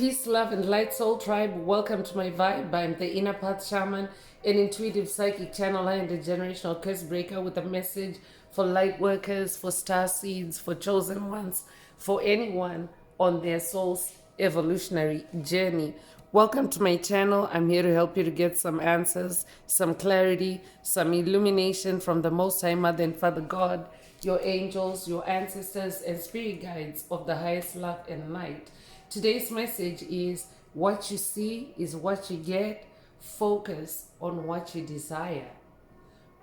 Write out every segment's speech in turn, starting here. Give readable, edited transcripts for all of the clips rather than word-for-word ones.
Peace, love, and light, soul tribe. Welcome to my vibe. I'm the inner path shaman, an intuitive psychic channeler, and a generational curse breaker with a message for light workers, for star seeds, for chosen ones, for anyone on their soul's evolutionary journey. Welcome to my channel. I'm here to help you to get some answers, some clarity, some illumination from the Most High Mother and Father God, your angels, your ancestors, and spirit guides of the highest love and light. Today's message is what you see is what you get. Focus on what you desire.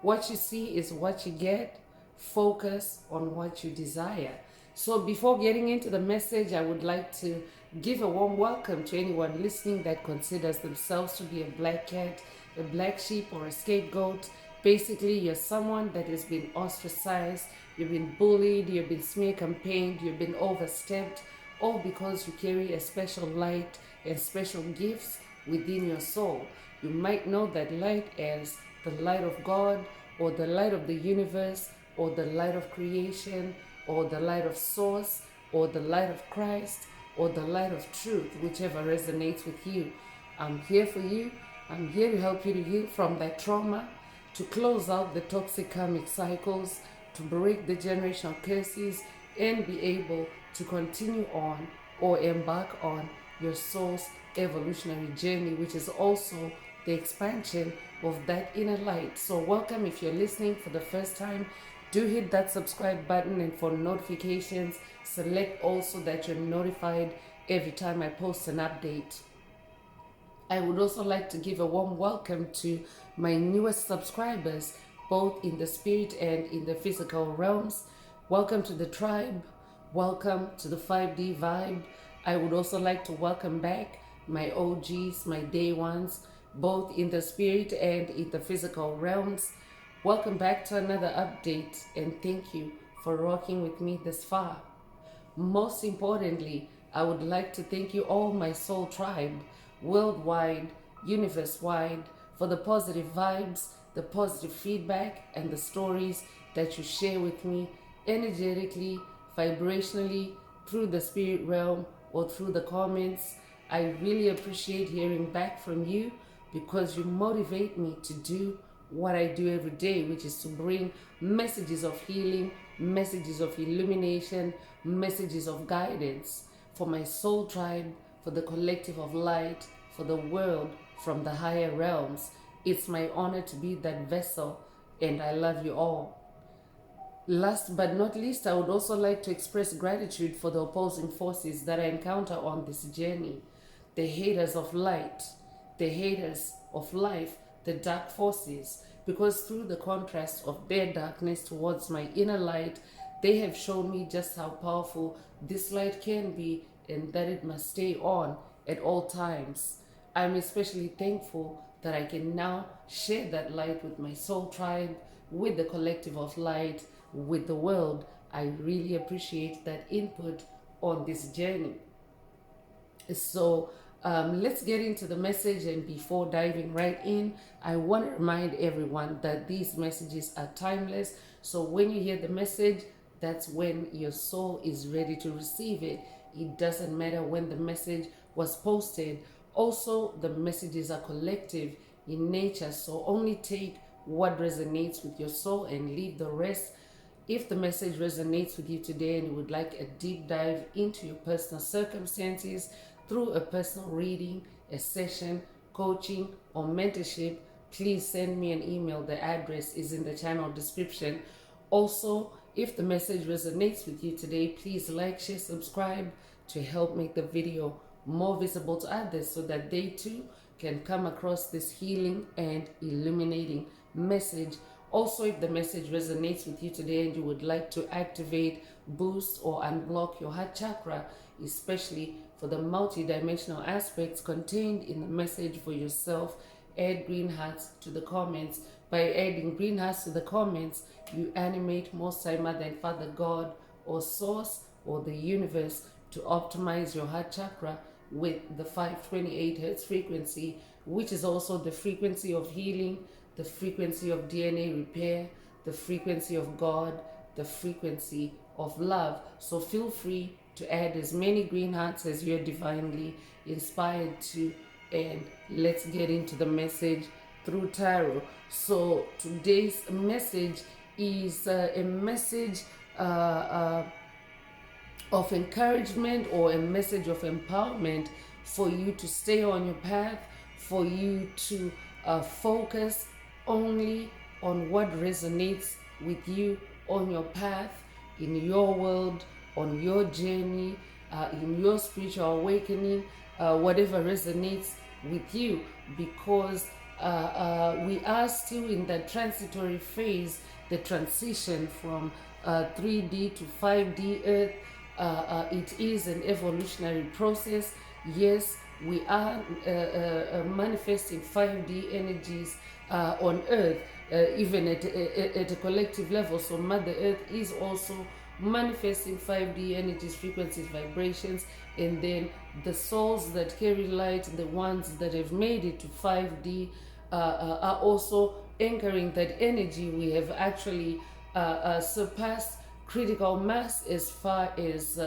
What you see is what you get. Focus on what you desire. So before getting into the message, I would like to give a warm welcome to anyone listening that considers themselves to be a black cat, a black sheep, or a scapegoat. Basically, you're someone that has been ostracized, you've been bullied, you've been smear campaigned, you've been overstepped, all because you carry a special light and special gifts within your soul. You might know that light as the light of God, or the light of the universe, or the light of creation, or the light of source, or the light of Christ, or the light of truth, whichever resonates with you. I'm here for you. I'm here to help you to heal from that trauma, to close out the toxic karmic cycles, to break the generational curses, and be able to continue on or embark on your soul's evolutionary journey, which is also the expansion of that inner light. So welcome. If you're listening for the first time, do hit that subscribe button, and for notifications, select also that you're notified every time I post an update. I would also like to give a warm welcome to my newest subscribers, both in the spirit and in the physical realms. Welcome to the tribe. Welcome to the 5D vibe. I would also like to welcome back my OGs, my day ones, both in the spirit and in the physical realms. Welcome back to another update, and thank you for rocking with me this far. Most importantly, I would like to thank you all, my soul tribe, worldwide, universe-wide, for the positive vibes, the positive feedback, and the stories that you share with me energetically, vibrationally, through the spirit realm, or through the comments. I really appreciate hearing back from you, because you motivate me to do what I do every day, which is to bring messages of healing, messages of illumination, messages of guidance for my soul tribe, for the collective of light, for the world from the higher realms. It's my honor to be that vessel, and I love you all. Last but not least, I would also like to express gratitude for the opposing forces that I encounter on this journey. The haters of light, the haters of life, the dark forces, because through the contrast of their darkness towards my inner light, they have shown me just how powerful this light can be, and that it must stay on at all times. I'm especially thankful that I can now share that light with my soul tribe, with the collective of light, with the world. I really appreciate that input on this journey. So let's get into the message, and before diving right in, I want to remind everyone that these messages are timeless. So when you hear the message, that's when your soul is ready to receive it. It doesn't matter when the message was posted. Also, the messages are collective in nature, so only take what resonates with your soul and leave the rest. If the message resonates with you today and you would like a deep dive into your personal circumstances through a personal reading, a session, coaching, or mentorship, please send me an email. The address is in the channel description. Also, if the message resonates with you today, please like, share, subscribe to help make the video more visible to others, so that they too can come across this healing and illuminating message. Also, if the message resonates with you today and you would like to activate, boost, or unblock your heart chakra, especially for the multidimensional aspects contained in the message for yourself, add green hearts to the comments. By adding green hearts to the comments, you animate Most High Mother and Father God, or Source, or the universe to optimize your heart chakra with the 528 Hertz frequency, which is also the frequency of healing, the frequency of DNA repair, the frequency of God, the frequency of love. So feel free to add as many green hearts as you're divinely inspired to. And let's get into the message through tarot. So today's message is a message of encouragement, or a message of empowerment for you to stay on your path, for you to focus only on what resonates with you on your path, in your world, on your journey, in your spiritual awakening, whatever resonates with you, because we are still in that transitory phase, the transition from 3D to 5D Earth. It is an evolutionary process. Yes, we are manifesting 5D energies on Earth, even at a collective level. So Mother Earth is also manifesting 5D energies, frequencies, vibrations, and then the souls that carry light, the ones that have made it to 5D, are also anchoring that energy. We have actually surpassed critical mass as far as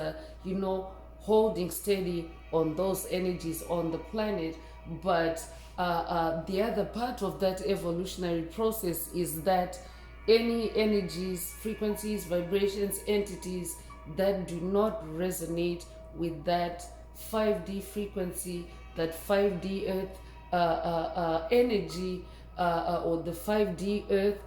holding steady on those energies on the planet. But the other part of that evolutionary process is that any energies, frequencies, vibrations, entities that do not resonate with that 5D frequency, that 5D earth energy, or the 5D earth,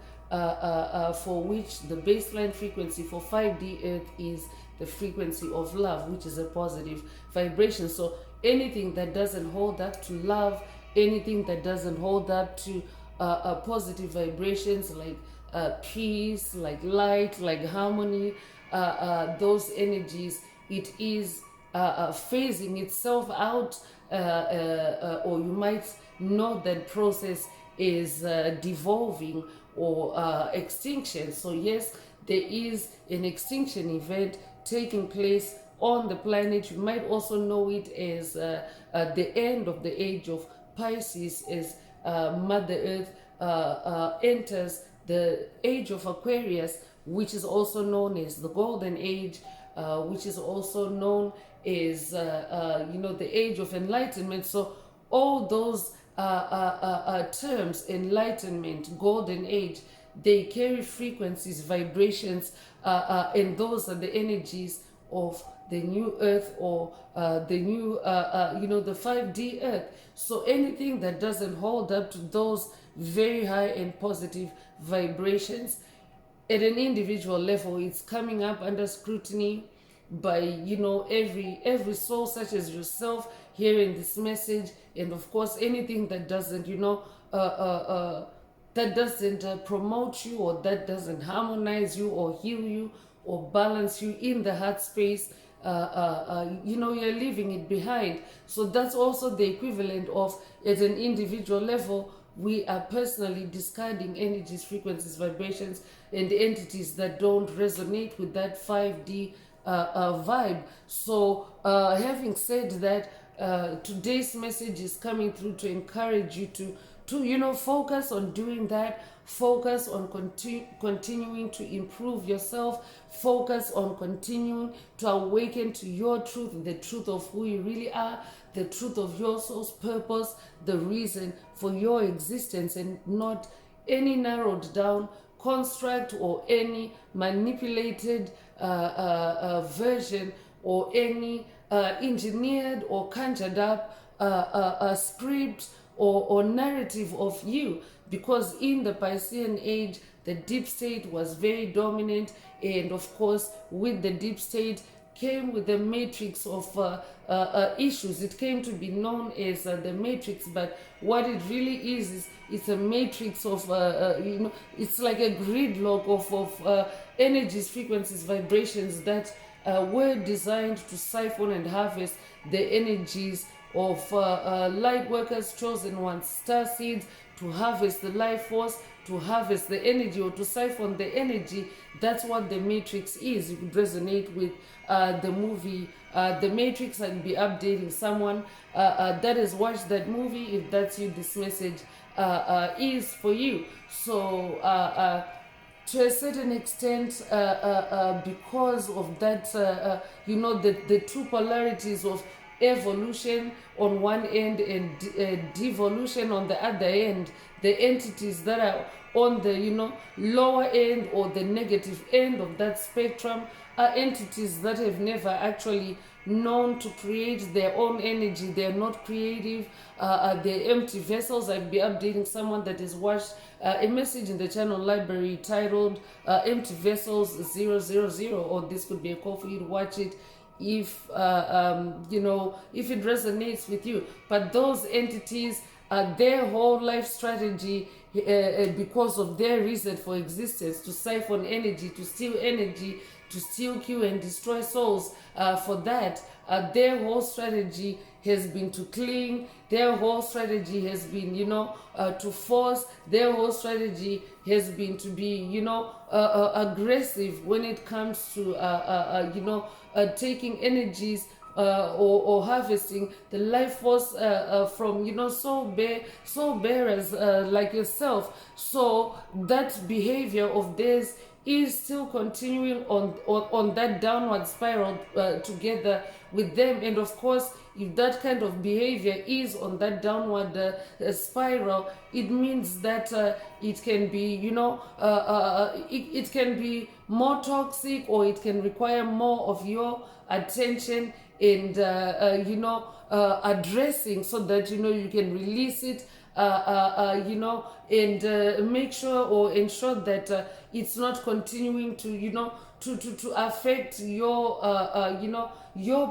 for which the baseline frequency for 5D earth is the frequency of love, which is a positive vibration. So anything that doesn't hold up to love, anything that doesn't hold up to positive vibrations, like peace, like light, like harmony, those energies, it is phasing itself out, or you might know that process is devolving, or extinction. So yes, there is an extinction event taking place on the planet. You might also know it as the end of the age of Pisces, as Mother Earth enters the age of Aquarius, which is also known as the Golden Age, which is also known as the age of enlightenment. So all those terms, enlightenment, golden age, they carry frequencies, vibrations, and those are the energies of the new earth, or the new the 5D earth. So anything that doesn't hold up to those very high and positive vibrations at an individual level, it's coming up under scrutiny by every soul such as yourself hearing this message. And of course, anything that doesn't promote you, or that doesn't harmonize you, or heal you, or balance you in the heart space, you're leaving it behind. So that's also the equivalent of, at an individual level, we are personally discarding energies, frequencies, vibrations, and entities that don't resonate with that 5D vibe. So having said that, today's message is coming through to encourage you to focus on doing that. Focus on continuing to improve yourself. Focus on continuing to awaken to your truth, the truth of who you really are, the truth of your soul's purpose, the reason for your existence, and not any narrowed down construct, or any manipulated version, or any engineered or conjured up script or narrative of you. Because in the Piscean age, the deep state was very dominant, and of course, with the deep state came with the matrix of issues. It came to be known as the matrix, but what it really is it's a matrix of it's like a gridlock of energies, frequencies, vibrations that were designed to siphon and harvest the energies of light workers, chosen ones, star seeds, to harvest the life force, to harvest the energy, or to siphon the energy. That's what the matrix is. You could resonate with the movie The Matrix. I'd be updating someone that has watched that movie. If that's you, this message is for you. So to a certain extent, because of that, the two polarities of evolution on one end and devolution on the other end, the entities that are on the lower end or the negative end of that spectrum are entities that have never actually known to create their own energy. They're not creative. They're empty vessels. I'd be updating someone that has watched a message in the channel library titled Empty Vessels 000, or this could be a call for you to watch it if if it resonates with you. But those entities, their whole life strategy, because of their reason for existence, to siphon energy, to steal energy, to steal, kill, and destroy souls. For that, their whole strategy has been to cling. Their whole strategy has been, to force. Their whole strategy has been to be, aggressive when it comes to, taking energies or harvesting the life force from soul bearers like yourself. So that behavior of theirs is still continuing on that downward spiral together with them. And of course, if that kind of behavior is on that downward spiral, it means that it can be it can be more toxic, or it can require more of your attention and addressing, so that you can release it, and make sure or ensure that it's not continuing to to affect your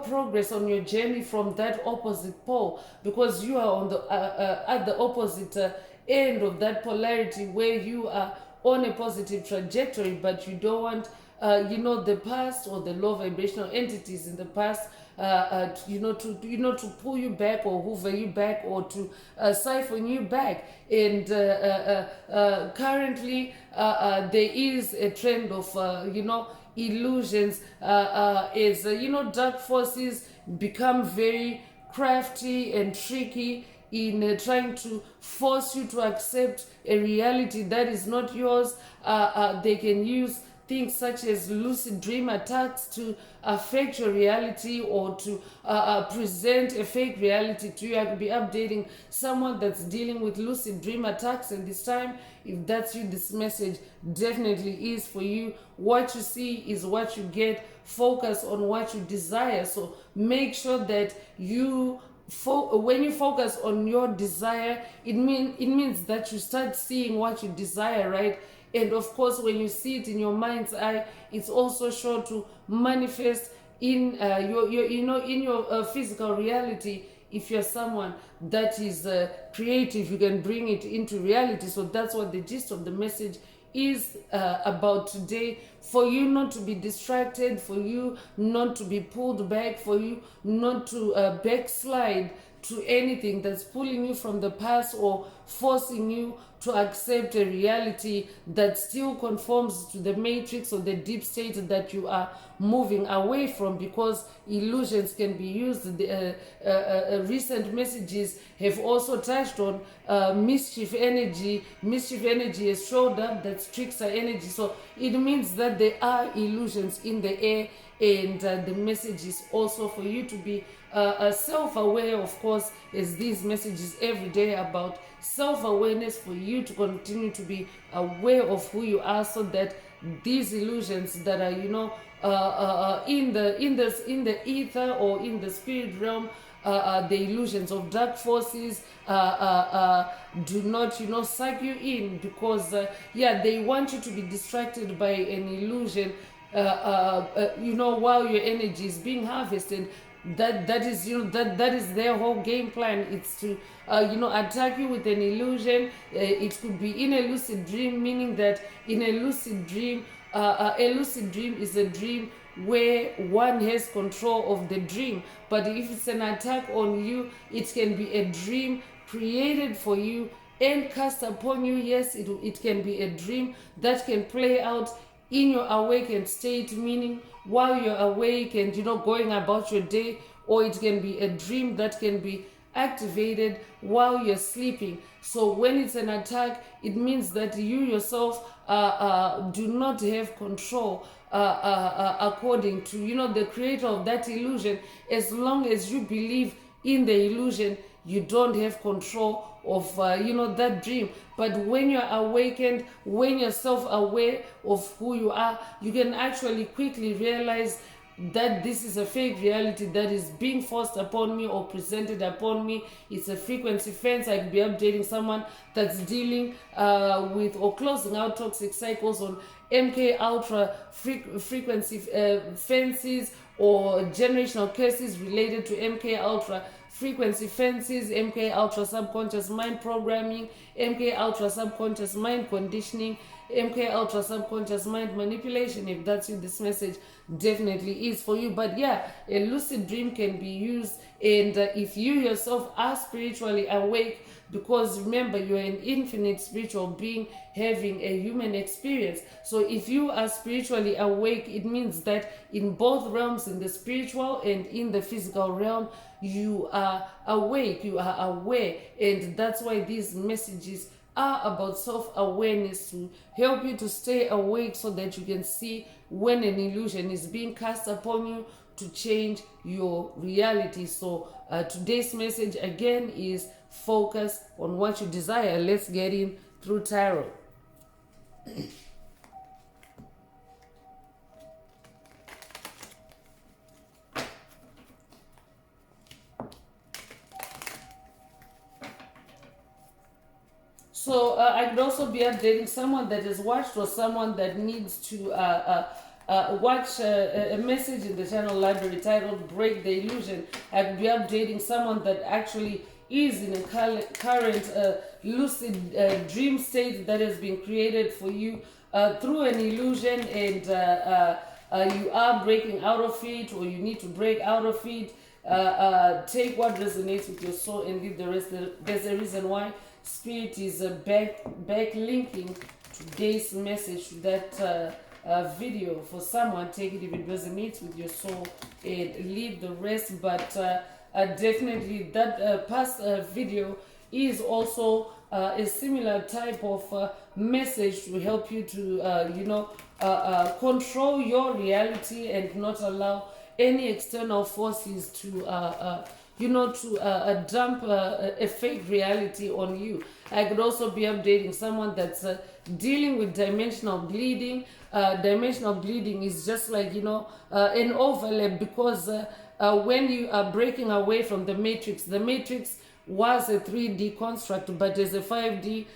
progress on your journey from that opposite pole, because you are on the at the opposite end of that polarity, where you are on a positive trajectory, but you don't want the past or the low vibrational entities in the past to pull you back or hoover you back, or to siphon you back. And currently there is a trend of illusions, as dark forces become very crafty and tricky in trying to force you to accept a reality that is not yours. They can use things such as lucid dream attacks to affect your reality, or to present a fake reality to you. I could be updating someone that's dealing with lucid dream attacks, and this time, if that's you, this message definitely is for you. What you see is what you get. Focus on what you desire. So make sure that when you focus on your desire, it means that you start seeing what you desire, right? And of course, when you see it in your mind's eye, it's also sure to manifest in your physical reality. If you're someone that is creative, you can bring it into reality. So that's what the gist of the message is about today. For you not to be distracted, for you not to be pulled back, for you not to backslide to anything that's pulling you from the past, or forcing you to accept a reality that still conforms to the matrix or the deep state that you are moving away from, because illusions can be used. Recent messages have also touched on mischief energy. Mischief energy has showed up, that's trickster energy. So it means that there are illusions in the air, and the message is also for you to be self-aware, of course, as these messages every day about self-awareness, for you to continue to be aware of who you are, so that these illusions that are in the ether or in the spirit realm, the illusions of dark forces do not suck you in, because they want you to be distracted by an illusion while your energy is being harvested. That is their whole game plan. It's to attack you with an illusion. It could be in a lucid dream, meaning that in a lucid dream is a dream where one has control of the dream. But if it's an attack on you, it can be a dream created for you and cast upon you. Yes, it can be a dream that can play out in your awakened state, meaning while you're awake and going about your day, or it can be a dream that can be activated while you're sleeping. So when it's an attack, it means that you yourself do not have control according to, you know, the creator of that illusion. As long as you believe in the illusion, you don't have control of you know, that dream. But when you're awakened, when you're self-aware of who you are, you can actually quickly realize that this is a fake reality that is being forced upon me or presented upon me. It's a frequency fence. I could be updating someone that's dealing with or closing out toxic cycles on MK Ultra frequency fences, or generational curses related to MK Ultra frequency fences, MK Ultra subconscious mind programming, MK Ultra subconscious mind conditioning, MK Ultra subconscious mind manipulation. If that's you, this message definitely is for you. But yeah, a lucid dream can be used, and if you yourself are spiritually awake, because remember, you're an infinite spiritual being having a human experience. So if you are spiritually awake, it means that in both realms, in the spiritual and in the physical realm, you are awake, you are aware. And that's why these messages are about self-awareness, to help you to stay awake so that you can see when an illusion is being cast upon you, to change your reality. So today's message again is focus on what you desire. Let's get in through tarot. So I could also be updating someone that has watched, or someone that needs to watch a message in the channel library titled Break the Illusion. I could be updating someone that actually is in a current lucid dream state that has been created for you through an illusion, and you are breaking out of it, or you need to break out of it. Take what resonates with your soul and leave the rest. There's a reason why Spirit is back linking today's message to that video. For someone, take it if it resonates with your soul and leave the rest. But definitely that past video is also a similar type of message to help you to you know, control your reality and not allow any external forces to you know, to dump a fake reality on you. I could also be updating someone that's dealing with dimensional bleeding. Dimensional bleeding is just like, you know, an overlap, because when you are breaking away from the matrix was a 3D construct, but as a 5D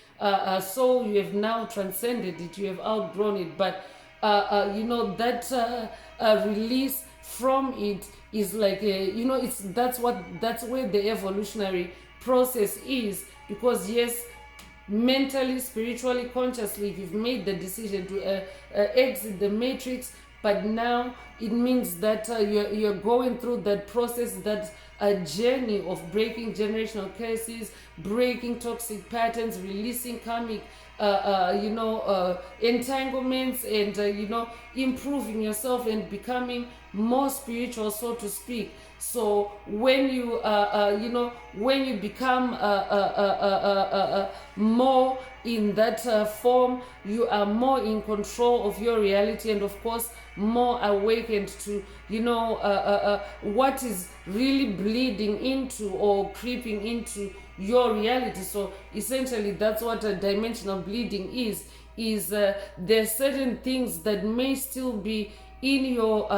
soul, you have now transcended it, you have outgrown it. But you know, that release from it is like you know, that's where the evolutionary process is. Because yes, mentally, spiritually, consciously, you've made the decision to exit the matrix, but now it means that you're going through that process, that a journey of breaking generational curses, breaking toxic patterns, releasing karmic you know, entanglements, and you know, improving yourself and becoming more spiritual, so to speak. So when you you know, when you become more in that form, you are more in control of your reality, and of course more awakened to, you know, what is really bleeding into or creeping into your reality. So essentially that's what a dimensional bleeding is there's certain things that may still be in your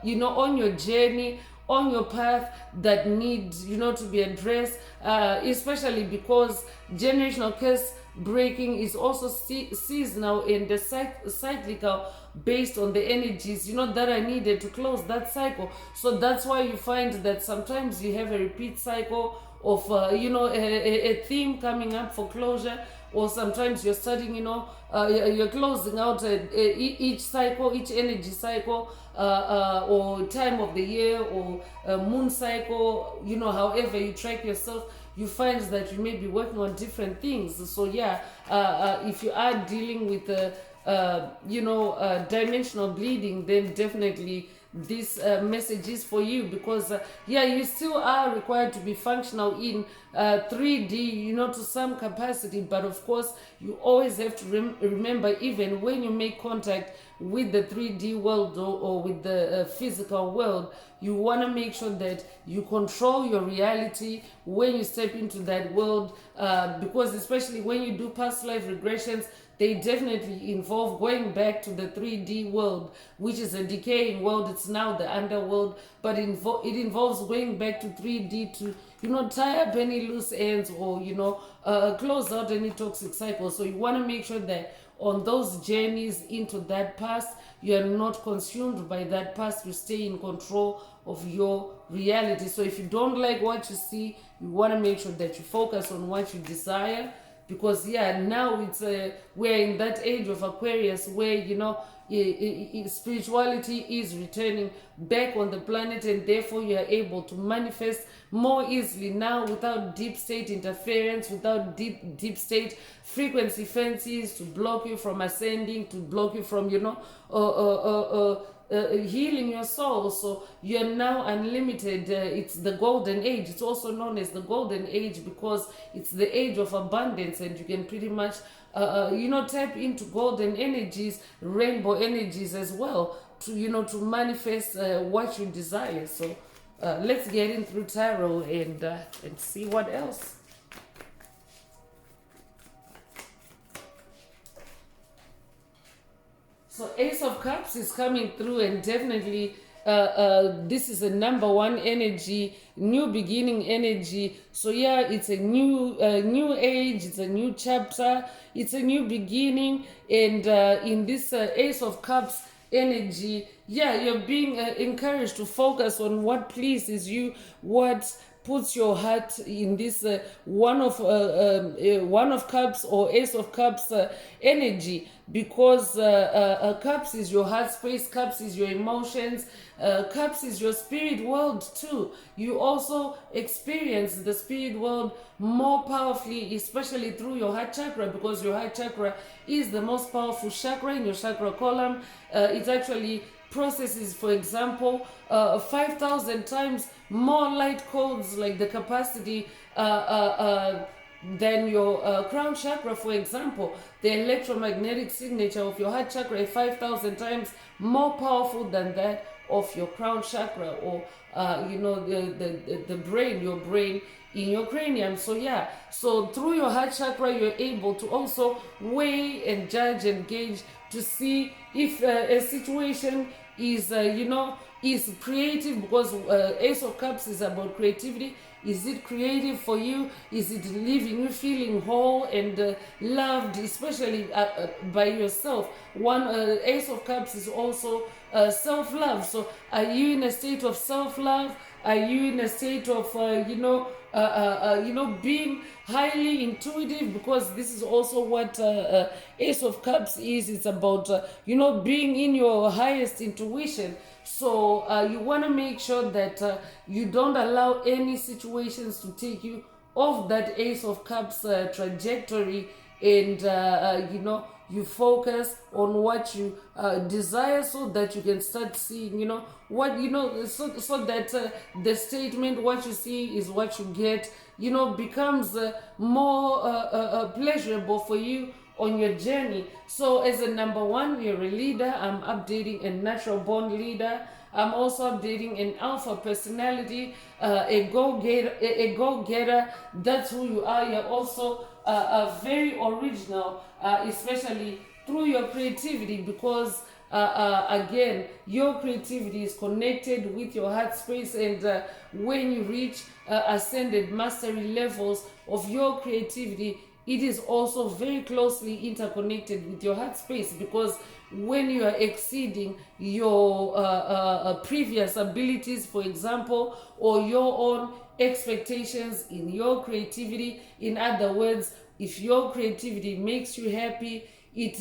you know, on your journey, on your path, that need, you know, to be addressed, especially because generational curse breaking is also seasonal and the cyclical, based on the energies, you know, that are needed to close that cycle. So that's why you find that sometimes you have a repeat cycle of you know, a theme coming up for closure, or sometimes you're starting, you know, you're closing out each cycle, each energy cycle, or time of the year, or moon cycle, you know, however you track yourself, you find that you may be working on different things. So yeah, if you are dealing with you know, dimensional bleeding, then definitely this message is for you, because yeah, you still are required to be functional in 3D, to some capacity. But of course, you always have to remember, even when you make contact with the 3D world, or with the physical world, you want to make sure that you control your reality when you step into that world, because especially when you do past life regressions, they definitely involve going back to the 3D world, which is a decaying world. It's now the underworld, but it involves going back to 3D to, tie up any loose ends, or, close out any toxic cycles. So you want to make sure that on those journeys into that past, you are not consumed by that past. You stay in control of your reality. So if you don't like what you see, you want to make sure that you focus on what you desire, because yeah, now it's we're in that age of Aquarius where spirituality is returning back on the planet, and therefore you are able to manifest more easily now, without deep state interference, without deep state frequency fences to block you from ascending, to block you from healing your soul. So you're now unlimited. It's the golden age. It's also known as the golden age because it's the age of abundance, and you can pretty much tap into golden energies, rainbow energies as well, to manifest what you desire. So let's get in through tarot and see what else. So Ace of Cups is coming through, and definitely this is a number one energy, new beginning energy. So yeah, it's a new age, it's a new chapter, it's a new beginning. And in this Ace of Cups energy, yeah, you're being encouraged to focus on what pleases you, what puts your heart in this one of cups or Ace of Cups energy, because cups is your heart space, cups is your emotions, cups is your spirit world too. You also experience the spirit world more powerfully, especially through your heart chakra, because your heart chakra is the most powerful chakra in your chakra column. It actually processes, for example, 5,000 times more light codes, like the capacity than your crown chakra. For example, the electromagnetic signature of your heart chakra is 5,000 times more powerful than that of your crown chakra, or the brain, your brain in your cranium. So yeah, so through your heart chakra, you're able to also weigh and judge and gauge to see if a situation is is creative, because Ace of Cups is about creativity. Is it creative for you? Is it leaving you feeling whole and loved, especially by yourself? One Ace of Cups is also self-love. So are you in a state of self-love? Are you in a state of being highly intuitive? Because this is also what Ace of Cups is. It's about being in your highest intuition. So you want to make sure that you don't allow any situations to take you off that Ace of Cups trajectory, and you focus on what you desire, so that you can start seeing what so that the statement, what you see is what you get, becomes more pleasurable for you on your journey. So as a number one, you're a leader. I'm updating a natural born leader. I'm also updating an alpha personality, a go-getter. That's who you are. You're also very original, especially through your creativity, because again, your creativity is connected with your heart space, and when you reach ascended mastery levels of your creativity, it is also very closely interconnected with your heart space, because when you are exceeding your previous abilities, for example, or your own expectations in your creativity, in other words, if your creativity makes you happy, it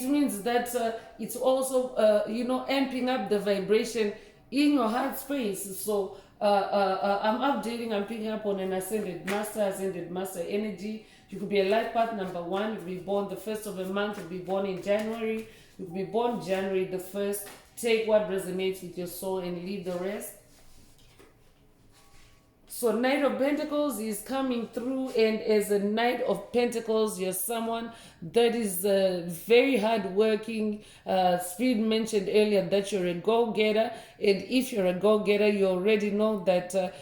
means that it's also amping up the vibration in your heart space. So I'm picking up on an ascended master energy. You could be a life path number one. You could be born the first of a month. You could be born in January. You could be born January the 1st take what resonates with your soul and leave the rest. So Knight of Pentacles is coming through, and as a Knight of Pentacles, you're someone that is very hardworking. Spirit mentioned earlier that you're a go-getter, and if you're a go-getter, you already know that,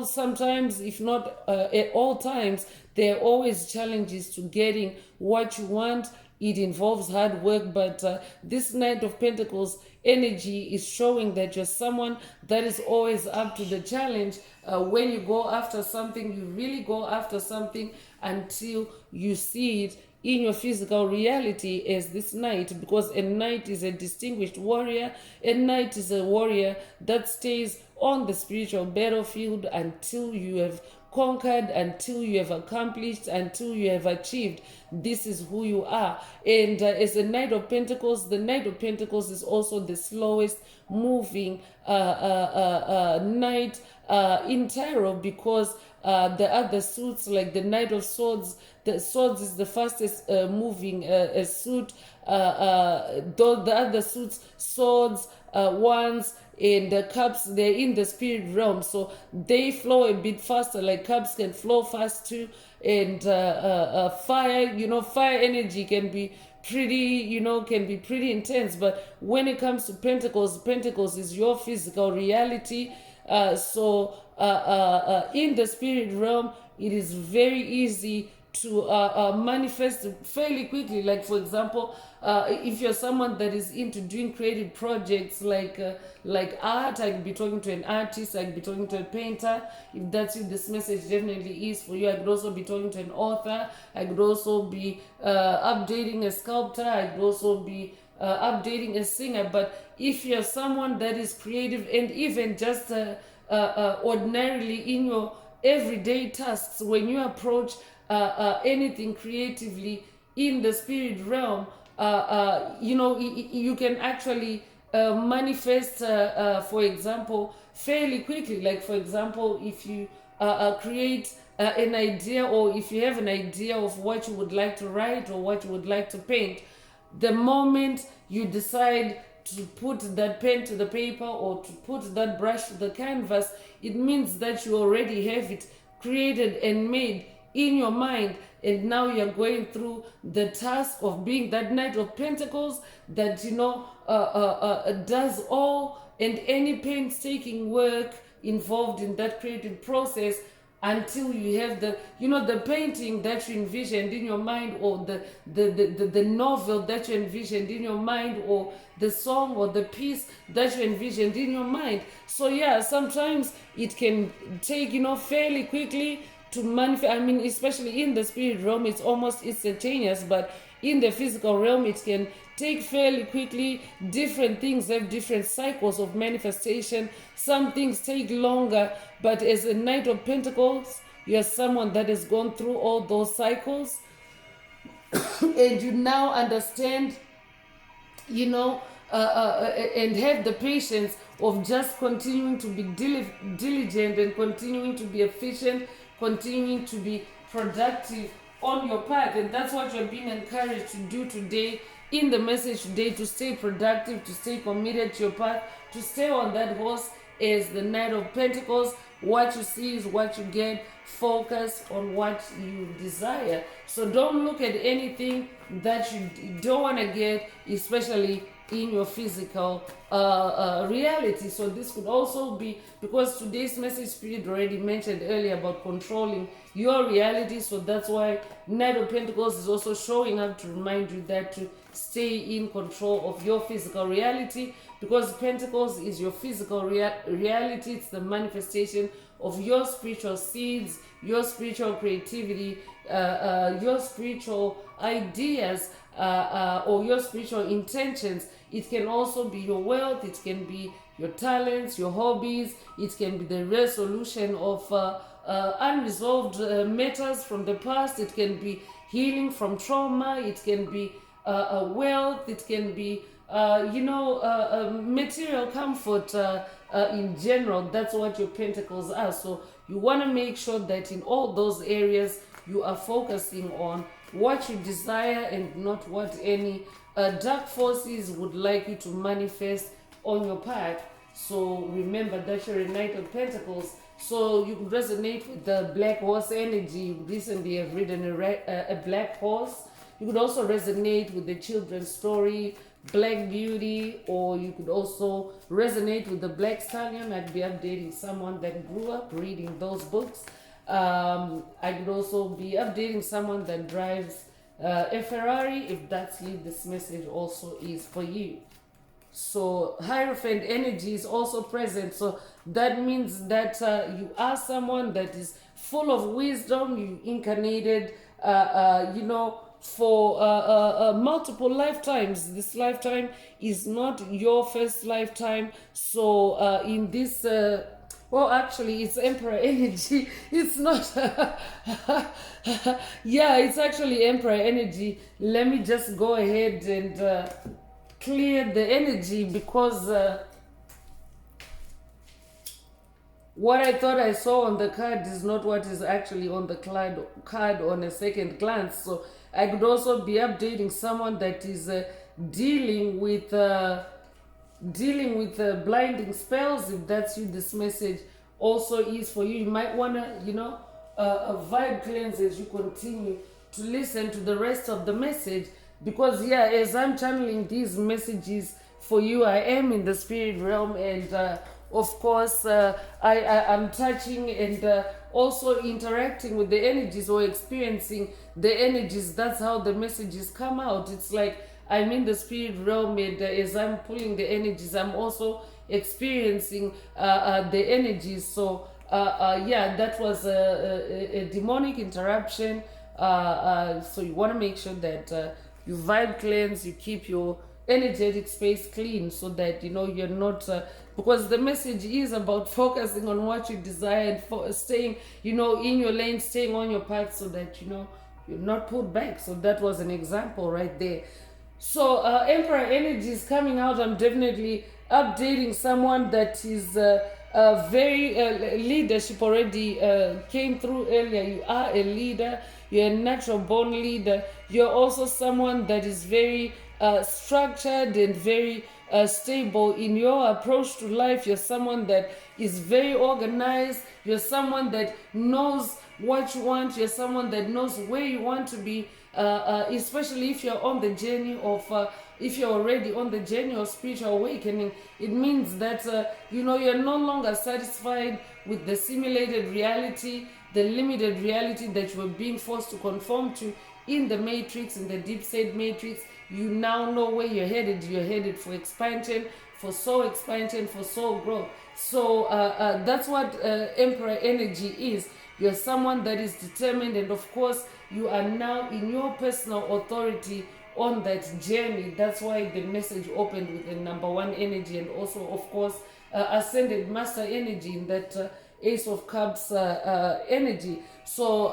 sometimes, if not at all times, there are always challenges to getting what you want. It involves hard work, but this Knight of Pentacles energy is showing that you're someone that is always up to the challenge. When you go after something, you really go after something until you see it in your physical reality as this knight, because a knight is a distinguished warrior. A knight is a warrior that stays on the spiritual battlefield until you have conquered, until you have accomplished, until you have achieved. This is who you are. And as a Knight of Pentacles, the Knight of Pentacles is also the slowest moving knight in tarot, because the other suits, like the Knight of Swords, the Swords is the fastest moving suit. Though the other suits, Swords, Wands, and the Cups, they're in the spirit realm, so they flow a bit faster. Like Cups can flow fast too, and fire, fire energy can be pretty intense. But when it comes to Pentacles is your physical reality. So in the spirit realm, it is very easy to manifest fairly quickly. Like, for example, if you're someone that is into doing creative projects like art, I could be talking to an artist, I could be talking to a painter. If that's you, this message definitely is for you. I could also be talking to an author. I could also be updating a sculptor. I could also be updating a singer. But if you're someone that is creative, and even just ordinarily in your everyday tasks, when you approach anything creatively in the spirit realm, you can actually manifest, for example, fairly quickly. Like, for example, if you create an idea, or if you have an idea of what you would like to write or what you would like to paint, the moment you decide to put that pen to the paper or to put that brush to the canvas, it means that you already have it created and made in your mind. And now you're going through the task of being that Knight of Pentacles that does all and any painstaking work involved in that creative process, until you have the painting that you envisioned in your mind, or the novel that you envisioned in your mind, or the song or the piece that you envisioned in your mind. So yeah, sometimes it can take fairly quickly to manifest. I mean, especially in the spirit realm, it's almost instantaneous, but in the physical realm, it can take fairly quickly. Different things have different cycles of manifestation. Some things take longer, but as a Knight of Pentacles, you're someone that has gone through all those cycles, and you now understand, and have the patience of just continuing to be diligent and continuing to be efficient, continuing to be productive on your path. And that's what you're being encouraged to do today in the message today, to stay productive, to stay committed to your path, to stay on that horse as the Knight of Pentacles. What you see is what you get. Focus on what you desire. So don't look at anything that you don't want to get, especially in your physical reality. So this could also be, because today's message spirit already mentioned earlier about controlling your reality. So that's why Knight of Pentacles is also showing up to remind you that to stay in control of your physical reality, because Pentacles is your physical reality. It's the manifestation of your spiritual seeds, your spiritual creativity, your spiritual ideas, or your spiritual intentions. It can also be your wealth, it can be your talents, your hobbies, it can be the resolution of unresolved matters from the past, it can be healing from trauma, it can be wealth, it can be material comfort in general. That's what your Pentacles are. So you want to make sure that in all those areas you are focusing on what you desire and not what any dark forces would like you to manifest on your path. So remember that you're a Knight of Pentacles. So you could resonate with the black horse energy. You recently have ridden a black horse. You could also resonate with the children's story, Black Beauty, or you could also resonate with the Black Stallion. I'd be updating someone that grew up reading those books. I could also be updating someone that drives a Ferrari. If that's you, this message also is for you. So Hierophant energy is also present. So that means that you are someone that is full of wisdom. You incarnated, for multiple lifetimes. This lifetime is not your first lifetime. So in this well, actually, it's Emperor energy. It's not. Yeah, it's actually Emperor energy. Let me just go ahead and clear the energy, because what I thought I saw on the card is not what is actually on the card on a second glance. So I could also be updating someone that is dealing with blinding spells. If that's you, this message also is for you. You might want to, vibe cleanse as you continue to listen to the rest of the message, because yeah, as I'm channeling these messages for you, I am in the spirit realm, and of course I'm touching and also interacting with the energies or experiencing the energies. That's how the messages come out. It's like I'm in the spirit realm, and as I'm pulling the energies, I'm also experiencing the energies. So yeah, that was a demonic interruption. So you want to make sure that you vibe cleanse, you keep your energetic space clean, so that you're not because the message is about focusing on what you desire and for staying in your lane, staying on your path, so that you're not pulled back. So that was an example right there. So Emperor energy is coming out. I'm definitely updating someone that is very leadership already came through earlier. You are a leader. You're a natural born leader. You're also someone that is very structured and very stable in your approach to life. You're someone that is very organized. You're someone that knows what you want. You're someone that knows where you want to be, especially if you're on the journey of if you're already on the journey of spiritual awakening. It means that you're no longer satisfied with the simulated reality, the limited reality that you were being forced to conform to in the matrix, in the deep state matrix. You now know where you're headed. You're headed for expansion, for soul expansion, for soul growth. So that's what Emperor energy is. You're someone that is determined, and of course you are now in your personal authority on that journey. That's why the message opened with the number one energy, and also of course ascended master energy in that Ace of Cups energy. So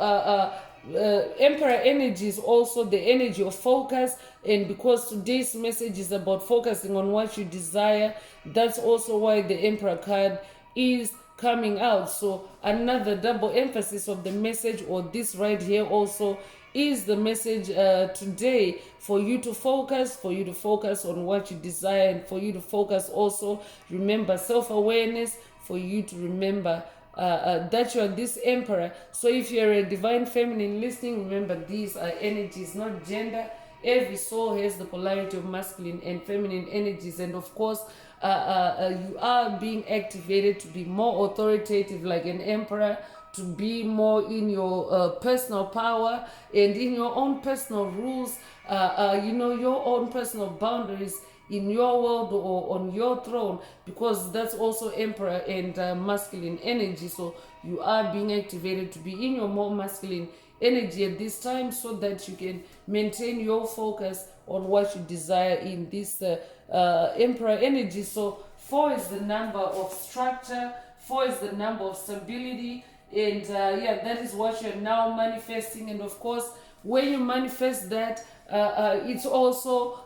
Emperor energy is also the energy of focus, and because today's message is about focusing on what you desire, that's also why the Emperor card is coming out. So another double emphasis of the message, or this right here also, is the message today for you to focus, on what you desire, and for you to focus also, remember self-awareness, for you to remember that you are this emperor. So if you're a divine feminine listening, remember these are energies, not gender. Every soul has the polarity of masculine and feminine energies, and of course you are being activated to be more authoritative like an emperor, to be more in your personal power and in your own personal rules, your own personal boundaries in your world or on your throne, because that's also emperor and masculine energy. So you are being activated to be in your more masculine energy at this time, so that you can maintain your focus on what you desire in this emperor energy. So 4 is the number of structure, 4 is the number of stability, and that is what you're now manifesting. And of course, when you manifest that, it's also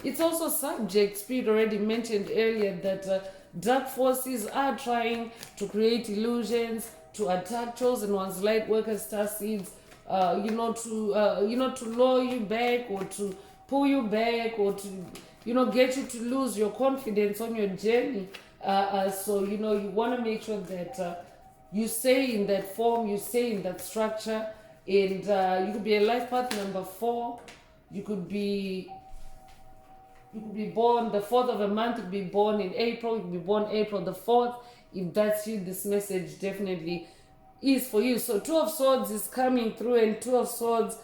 it's also subject. Spirit already mentioned earlier that dark forces are trying to create illusions, to attack chosen ones, light workers, star seeds, to lure you back, or to pull you back, or to get you to lose your confidence on your journey. So you want to make sure that you stay in that form, you stay in that structure, and you could be a life path number 4. You could be born the 4th of a month. You could be born in April. You could be born April the 4th. If that's you, this message definitely is for you. So 2 of Swords is coming through, and 2 of Swords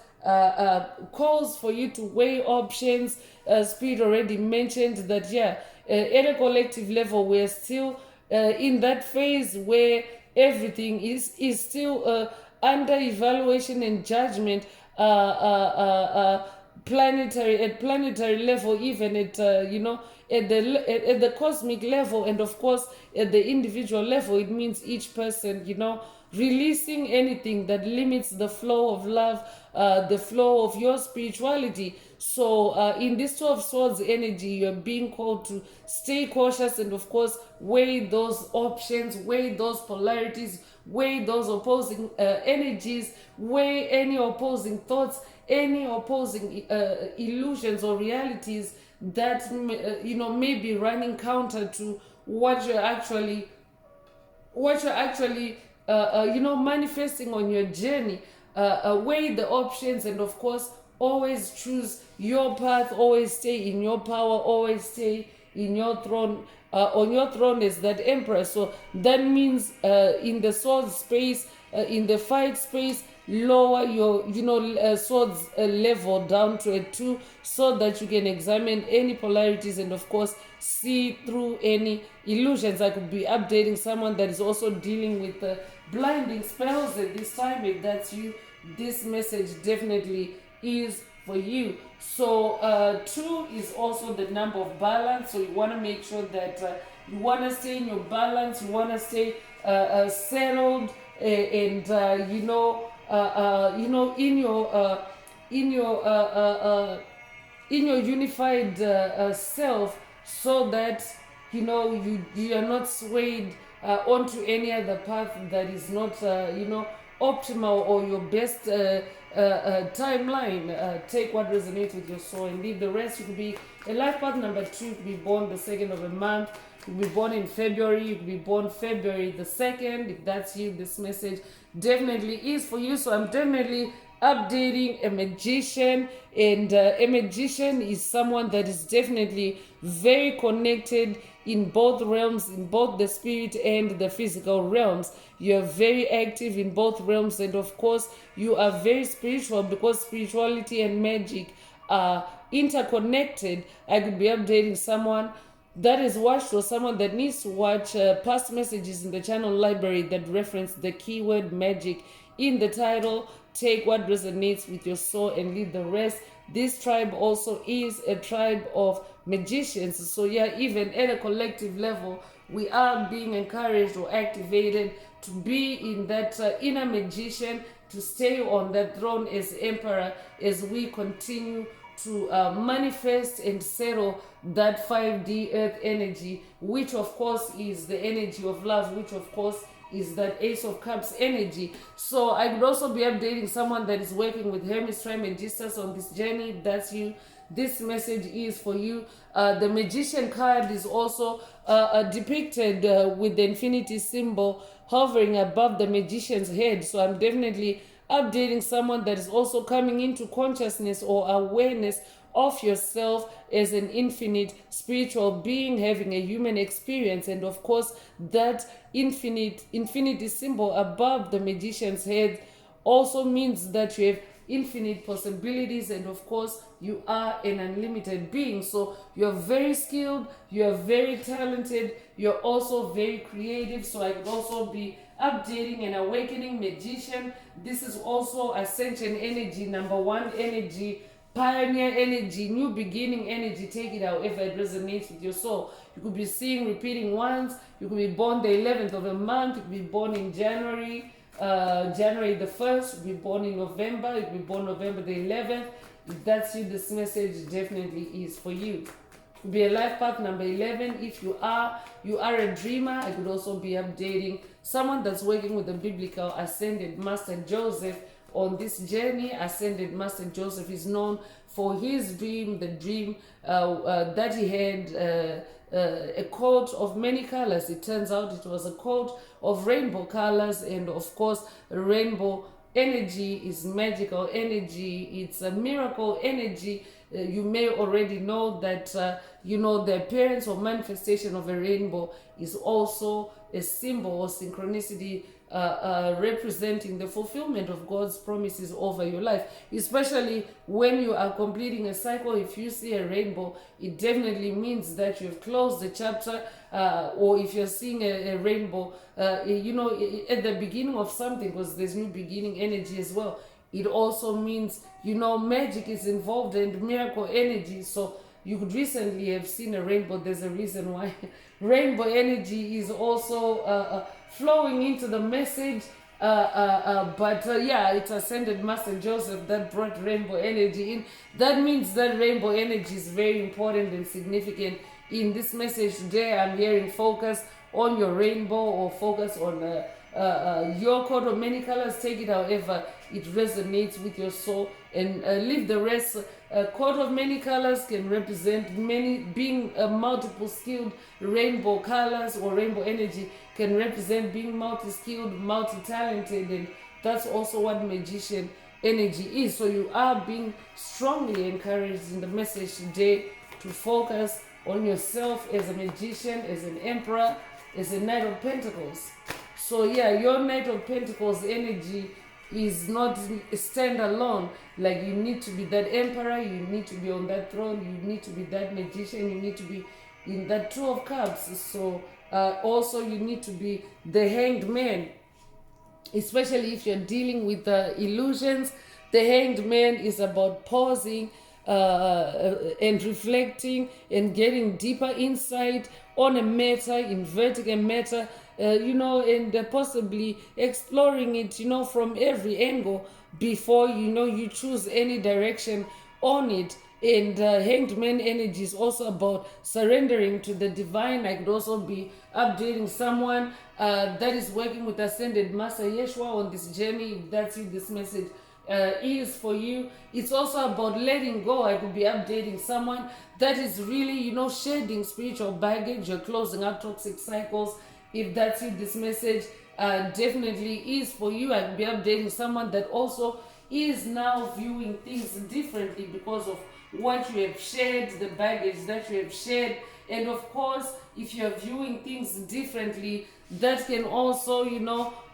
calls for you to weigh options. Spirit already mentioned that, at a collective level, we're still in that phase where everything is still under evaluation and judgment. Planetary level, even at at the cosmic level, and of course at the individual level. It means each person releasing anything that limits the flow of love, the flow of your spirituality. So in this 2 of Swords energy, you're being called to stay cautious and of course weigh those options, weigh those polarities, weigh those opposing energies, weigh any opposing thoughts, any opposing illusions or realities that may be running counter to what you're actually manifesting on your journey. Weigh the options, and of course always choose your path, always stay in your power, always stay in your throne. On your throne is that Emperor. So that means in the sword space, in the fight space, lower your swords level down to a 2, so that you can examine any polarities and of course see through any illusions. I could be updating someone that is also dealing with blinding spells at this time. If that's you, this message definitely is for you. So 2 is also the number of balance. So you want to make sure that you want to stay in your balance, you want to stay settled, and in your unified self, so that you are not swayed onto any other path that is not optimal or your best timeline. Take what resonates with your soul and leave the rest. You could be a life path number 2. You could be born the 2nd of a month. You could be born in February. You could be born February the 2nd. If that's you, this message definitely is for you. So I'm definitely updating a magician, and a magician is someone that is definitely very connected in both realms, in both the spirit and the physical realms. You're very active in both realms, and of course you are very spiritual, because spirituality and magic are interconnected. I could be updating someone that is watched, or someone that needs to watch past messages in the channel library that reference the keyword magic in the title. Take what resonates with your soul and leave the rest. This tribe also is a tribe of magicians. So even at a collective level, we are being encouraged or activated to be in that inner magician, to stay on that throne as emperor, as we continue to manifest and settle that 5D earth energy, which of course is the energy of love, which of course is that Ace of Cups energy. So I could also be updating someone that is working with Hermes Trismegistus on this journey. If that's you, this message is for you. The Magician card is also depicted with the infinity symbol hovering above the magician's head. So I'm definitely updating someone that is also coming into consciousness or awareness of yourself as an infinite spiritual being having a human experience. And of course that infinity symbol above the magician's head also means that you have infinite possibilities, and of course you are an unlimited being. So you're very skilled, you're very talented, you're also very creative. So I could also be updating and awakening magician. This is also Ascension energy, number 1 energy, pioneer energy, new beginning energy. Take it however it resonates with your soul. You could be seeing repeating ones. You could be born the 11th of a month. You could be born in January the 1st. You could be born in November. You could be born November the 11th. If that's you, this message definitely is for you. You could be a life path number 11. If you are a dreamer. I could also be updating someone that's working with the biblical ascended Master Joseph on this journey. Ascended Master Joseph is known for his dream, the dream that he had a coat of many colors. It turns out it was a coat of rainbow colors, and of course, rainbow energy is magical energy. It's a miracle energy. You may already know that the appearance or manifestation of a rainbow is also a symbol or synchronicity representing the fulfillment of God's promises over your life. Especially when you are completing a cycle, if you see a rainbow, it definitely means that you've closed the chapter. Or if you're seeing a rainbow, at the beginning of something, because there's new beginning energy as well. It also means, magic is involved and miracle energy. So you could recently have seen a rainbow. There's a reason why rainbow energy is also flowing into the message. It's Ascended Master Joseph that brought rainbow energy in. That means that rainbow energy is very important and significant in this message today. I'm hearing focus on your rainbow or focus on your coat of many colors. Take it however it resonates with your soul and leave the rest. A coat of many colors can represent many, being multiple skilled. Rainbow colors or rainbow energy can represent being multi-skilled, multi-talented, and that's also what magician energy is. So you are being strongly encouraged in the message today to focus on yourself as a magician, as an emperor, as a Knight of Pentacles. So your Knight of Pentacles energy is not stand alone. Like, you need to be that emperor, you need to be on that throne, you need to be that magician, you need to be in that Two of Cups. So also you need to be the Hanged Man, especially if you're dealing with illusions. The Hanged Man is about pausing and reflecting and getting deeper insight on a matter, inverting a matter, and possibly exploring it, from every angle before, you choose any direction on it. And Hanged Man energy is also about surrendering to the divine. I could also be updating someone that is working with Ascended Master Yeshua on this journey. If that's you, this message is for you. It's also about letting go. I could be updating someone that is really, shedding spiritual baggage. You're closing out toxic cycles. If that's you, this message definitely is for you. I could be updating someone that also is now viewing things differently because of what you have shared, the baggage that you have shared. And of course, if you're viewing things differently, that can also,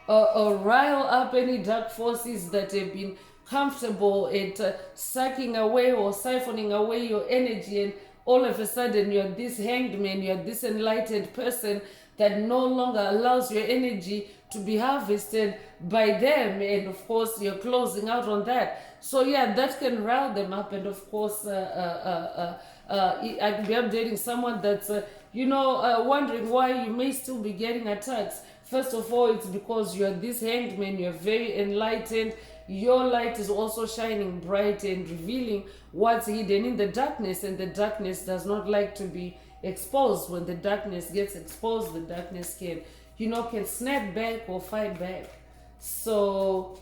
rile up any dark forces that have been comfortable at sucking away or siphoning away your energy. And all of a sudden, you're this hanged man, you're this enlightened person that no longer allows your energy to be harvested by them. And of course, you're closing out on that. So that can rile them up. And of course, I can be updating someone that's, wondering why you may still be getting attacks. First of all, it's because you're this hanged man, you're very enlightened. Your light is also shining bright and revealing what's hidden in the darkness. And the darkness does not like to be exposed. When the darkness gets exposed, the darkness can snap back or fight back. So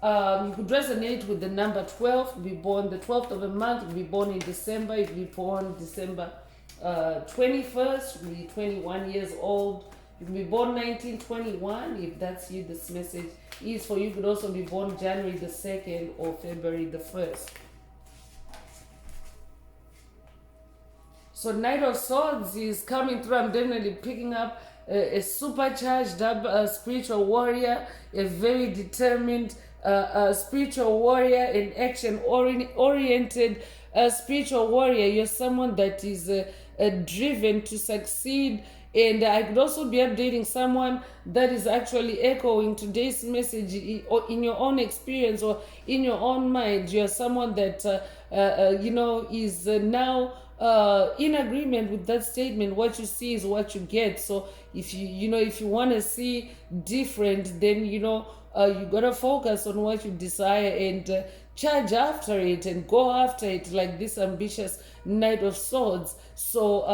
you could resonate with the number 12. Be born the 12th of a month. Be born in December. If you born December 21st, you'll be 21 years old. You can be born 1921. If that's you, this message is for you. You could also be born January the 2nd or February the 1st. So Knight of Swords is coming through. I'm definitely picking up a supercharged spiritual warrior, a very determined spiritual warrior, an action-oriented spiritual warrior. You're someone that is driven to succeed. And I could also be updating someone that is actually echoing today's message or in your own experience or in your own mind. You're someone that, is now in agreement with that statement. What you see is what you get. So if you want to see different, then you gotta focus on what you desire and charge after it and go after it like this ambitious Knight of Swords. So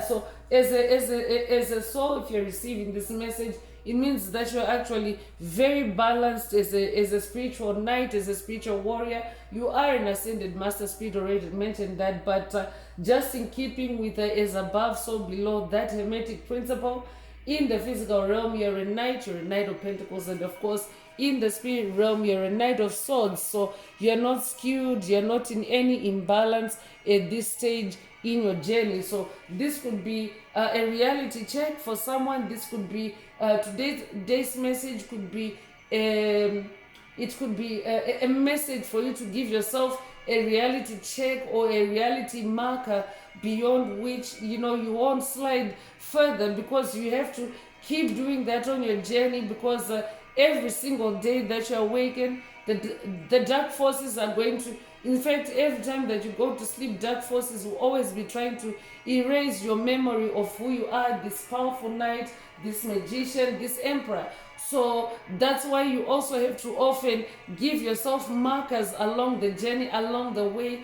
so as a soul, if you're receiving this message, it means that you're actually very balanced as a spiritual knight, as a spiritual warrior. You are an ascended master. Spirit already mentioned that, but just in keeping with as above, so below, that hermetic principle. In the physical realm, you're a knight of pentacles, and of course, in the spirit realm, you're a knight of swords. So you're not skewed, you're not in any imbalance at this stage in your journey. So this could be a reality check for someone. This could be today's message could be it could be a message for you to give yourself a reality check or a reality marker beyond which you won't slide further, because you have to keep doing that on your journey, because every single day that you awaken, the dark forces are going to, in fact, every time that you go to sleep, dark forces will always be trying to erase your memory of who you are, this powerful knight, this magician, this emperor. So that's why you also have to often give yourself markers along the journey, along the way,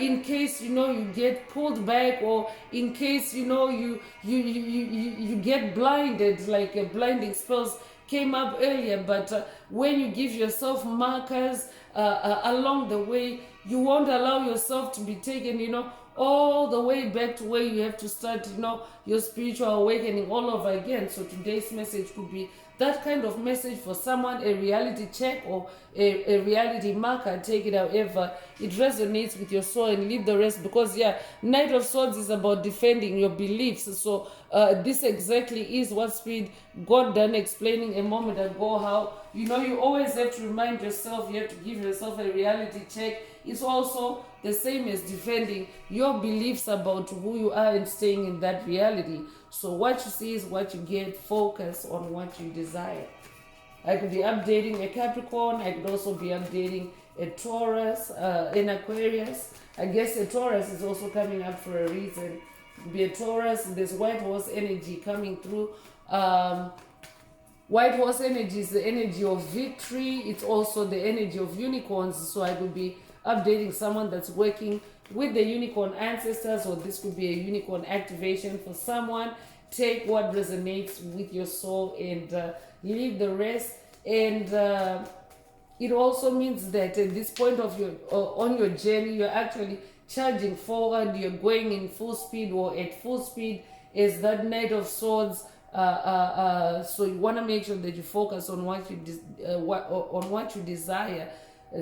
in case you get pulled back, or in case you get blinded, like blinding spells came up earlier. But when you give yourself markers along the way, you won't allow yourself to be taken all the way back to where you have to start your spiritual awakening all over again. So today's message could be that kind of message for someone, a reality check or a reality marker. Take it however it resonates with your soul and leave the rest, because Knight of Swords is about defending your beliefs. So this exactly is what Spirit got done explaining a moment ago, how you always have to remind yourself, you have to give yourself a reality check. It's also the same as defending your beliefs about who you are and staying in that reality. So what you see is what you get. Focus on what you desire. I could be updating a Capricorn. I could also be updating a Taurus, an Aquarius. I guess a Taurus is also coming up for a reason. It could be a Taurus. There's white horse energy coming through. White horse energy is the energy of victory. It's also the energy of unicorns. So I could be updating someone that's working with the unicorn ancestors, or this could be a unicorn activation for someone. Take what resonates with your soul and leave the rest. And it also means that at this point of your on your journey, you're actually charging forward. You're going in full speed or at full speed as that Knight of Swords. So you want to make sure that you focus on what you desire.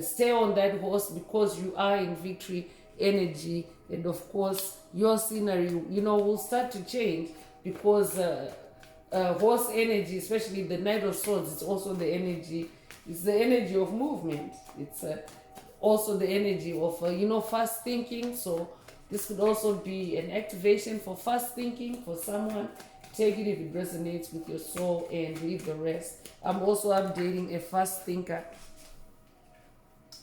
Stay on that horse, because you are in victory energy. And of course your scenery will start to change, because horse energy, especially the Knight of Swords, it's also the energy of movement. It's also the energy of fast thinking. So this could also be an activation for fast thinking for someone. Take it if it resonates with your soul and leave the rest. I'm also updating a fast thinker.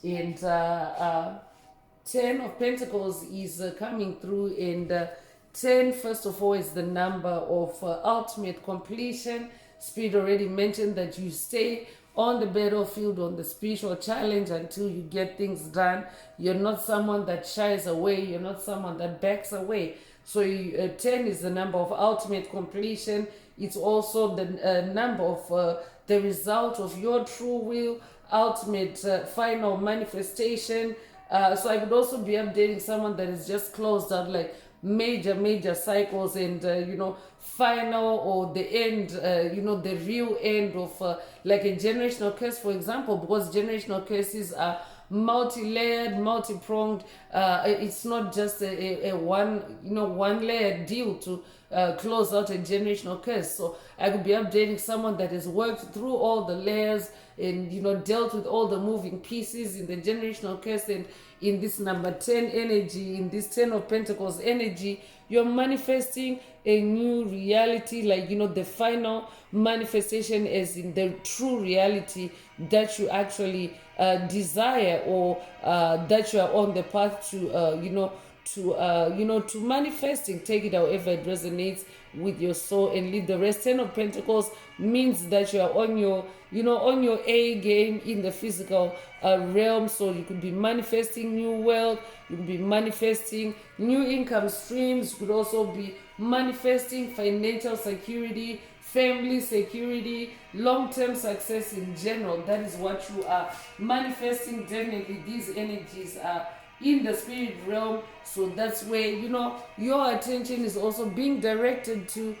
And 10 of Pentacles is coming through, and 10, first of all, is the number of ultimate completion. Spirit already mentioned that you stay on the battlefield, on the spiritual challenge, until you get things done. You're not someone that shies away. You're not someone that backs away. So 10 is the number of ultimate completion. It's also the number of the result of your true will, ultimate final manifestation. So I could also be updating someone that is just closed out, like major cycles, and final, or the end, the real end of like a generational curse, for example, because generational curses are multi-layered, multi-pronged. It's not just a one layered deal to close out a generational curse. So I could be updating someone that has worked through all the layers and dealt with all the moving pieces in the generational curse. And in this number 10 energy, in this 10 of Pentacles energy, you're manifesting a new reality, like the final manifestation, as in the true reality that you actually desire, or that you are on the path to to manifesting. Take it however it resonates with your soul and leave the rest. 10 of Pentacles means that you are on your on your A game in the physical realm. So you could be manifesting new wealth, you could be manifesting new income streams, you could also be manifesting financial security, family security, long-term success in general. That is what you are manifesting. Definitely these energies are in the spirit realm, so that's where your attention is also being directed to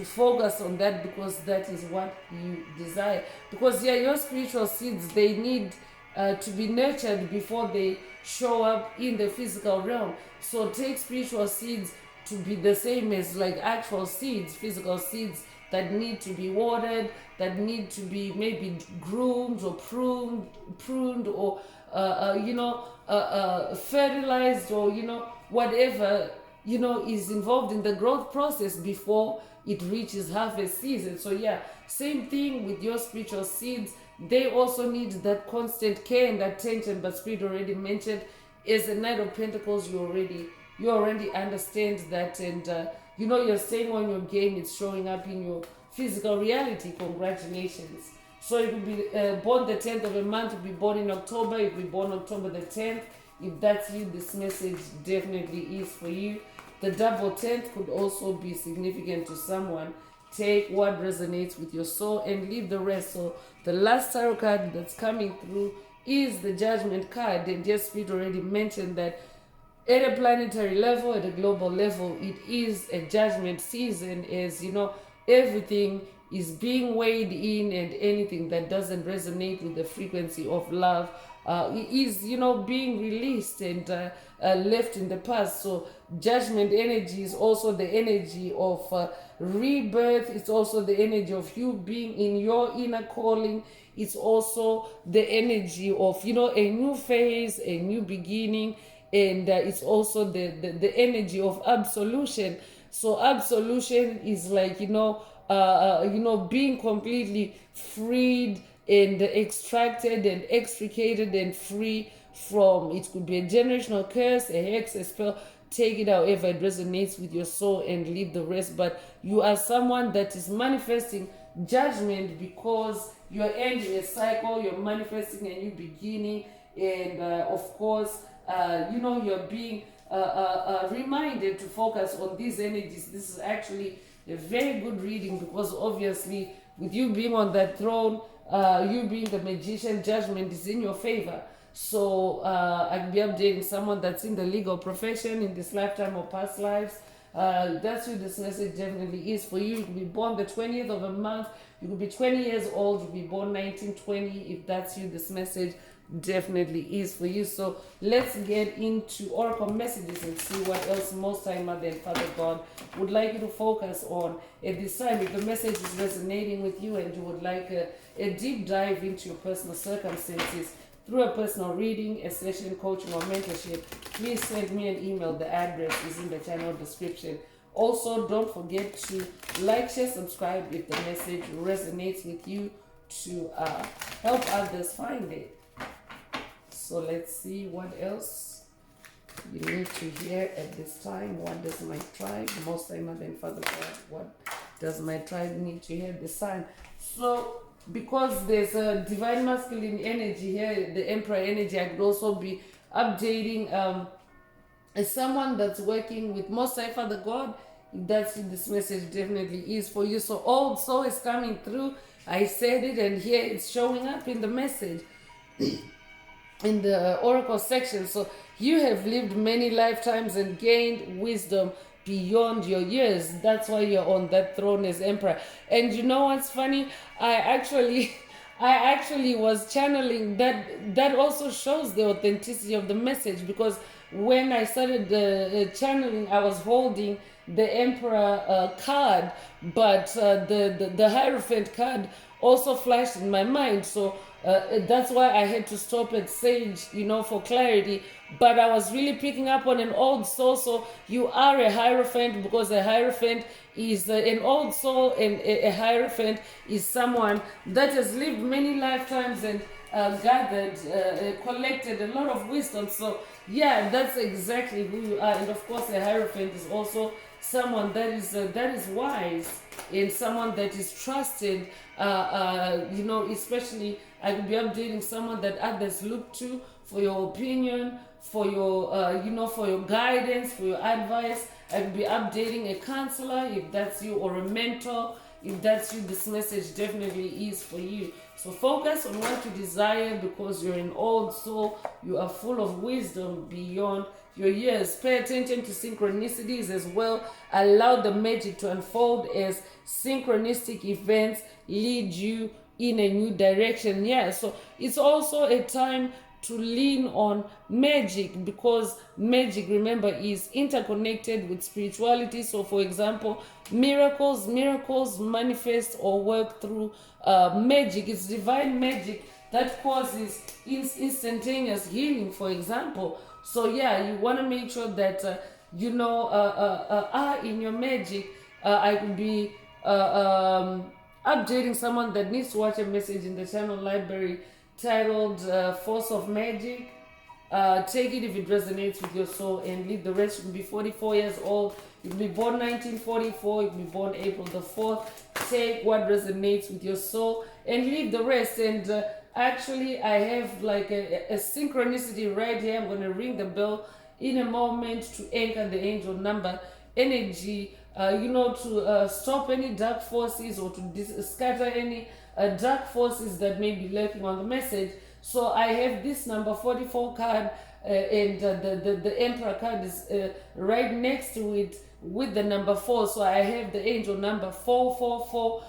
focus on that, because that is what you desire. Because your spiritual seeds, they need to be nurtured before they show up in the physical realm. So take spiritual seeds to be the same as like actual seeds, physical seeds that need to be watered, that need to be maybe groomed or pruned or fertilized, or whatever is involved in the growth process before it reaches harvest season. So same thing with your spiritual seeds. They also need that constant care and attention. But Spirit already mentioned, as a Knight of Pentacles, you already understand that, and you're staying on your game. It's showing up in your physical reality. Congratulations. So you could be born the 10th of a month, you could be born in October, you could be born October the 10th. If that's you, this message definitely is for you. The double 10th could also be significant to someone. Take what resonates with your soul and leave the rest. So the last tarot card that's coming through is the Judgment card. And yes, Spirit already mentioned that at a planetary level, at a global level, it is a judgment season, as everything is being weighed in, and anything that doesn't resonate with the frequency of love is being released and left in the past. So judgment energy is also the energy of rebirth. It's also the energy of you being in your inner calling. It's also the energy of a new phase, a new beginning, and it's also the energy of absolution. So absolution is like being completely freed and extracted and extricated and free from, it could be a generational curse, a hex, a spell. Take it however it resonates with your soul and leave the rest. But you are someone that is manifesting judgment because you're ending a cycle, you're manifesting a new beginning, and of course you're being reminded to focus on these energies. This is actually a very good reading, because obviously with you being on that throne, you being the magician, judgment is in your favor. So I'd be updating someone that's in the legal profession in this lifetime or past lives. That's who this message definitely is for you. You could be born the 20th of a month, you could be 20 years old, you could be born 1920. If that's you, this message definitely is for you. So let's get into oracle messages and see what else Most High Mother and Father God would like you to focus on at this time. If the message is resonating with you and you would like a deep dive into your personal circumstances through a personal reading, a session, coaching, or mentorship, please send me an email. The address is in the channel description. Also, don't forget to like, share, subscribe if the message resonates with you, to help others find it. So let's see what else you need to hear at this time. What does my tribe, Most High Mother and Father God, what does my tribe need to hear this time? So because there's a divine masculine energy here, the Emperor energy, I could also be updating as someone that's working with Most High Father God. That's what this message definitely is for you. So old soul is coming through. I said it, and here it's showing up in the message. In the oracle section. So you have lived many lifetimes and gained wisdom beyond your years. That's why you're on that throne as emperor. And you know what's funny? I actually was channeling that. That also shows the authenticity of the message, because when I started channeling, I was holding the emperor card, but the Hierophant card also flashed in my mind. So that's why I had to stop at Sage, for clarity. But I was really picking up on an old soul. So you are a Hierophant, because a Hierophant is an old soul, and a Hierophant is someone that has lived many lifetimes and gathered, collected a lot of wisdom. So that's exactly who you are. And of course, a Hierophant is also someone that is wise, and someone that is trusted. Especially I could be updating someone that others look to for your opinion, for your for your guidance, for your advice. I could be updating a counselor if that's you, or a mentor If that's you, this message definitely is for you. So focus on what you desire because you're an old soul. You are full of wisdom beyond your years. Pay attention to synchronicities as well. Allow the magic to unfold as synchronistic events lead you in a new direction. Yeah, so it's also a time to lean on magic because magic, remember, is interconnected with spirituality. So for example, miracles manifest or work through magic. It's divine magic that causes instantaneous healing, for example. So yeah, you want to make sure that in your magic. I could be updating someone that needs to watch a message in the channel library titled Force of Magic. Take it if it resonates with your soul and leave the rest. You can be 44 years old. You can be born 1944. You can be born April the 4th. Take what resonates with your soul and leave the rest. And actually, I have like a synchronicity right here. I'm going to ring the bell in a moment to anchor the angel number energy, to stop any dark forces or to scatter any dark forces that may be lurking on the message. So I have this number 44 card, and the Emperor card is right next to it with the number 4. So I have the angel number 444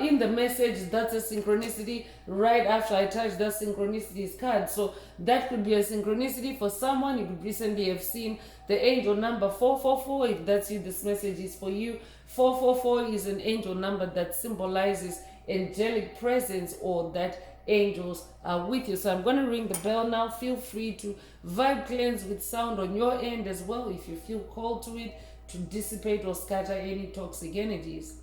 in the message. That's a synchronicity right after I touch that synchronicities card. So that could be a synchronicity for someone. You could recently have seen the angel number 444. If that's you, this message is for you. 444 is an angel number that symbolizes angelic presence or that angels are with you. So I'm going to ring the bell now. Feel free to vibe cleanse with sound on your end as well if you feel called to it, to dissipate or scatter any toxic energies.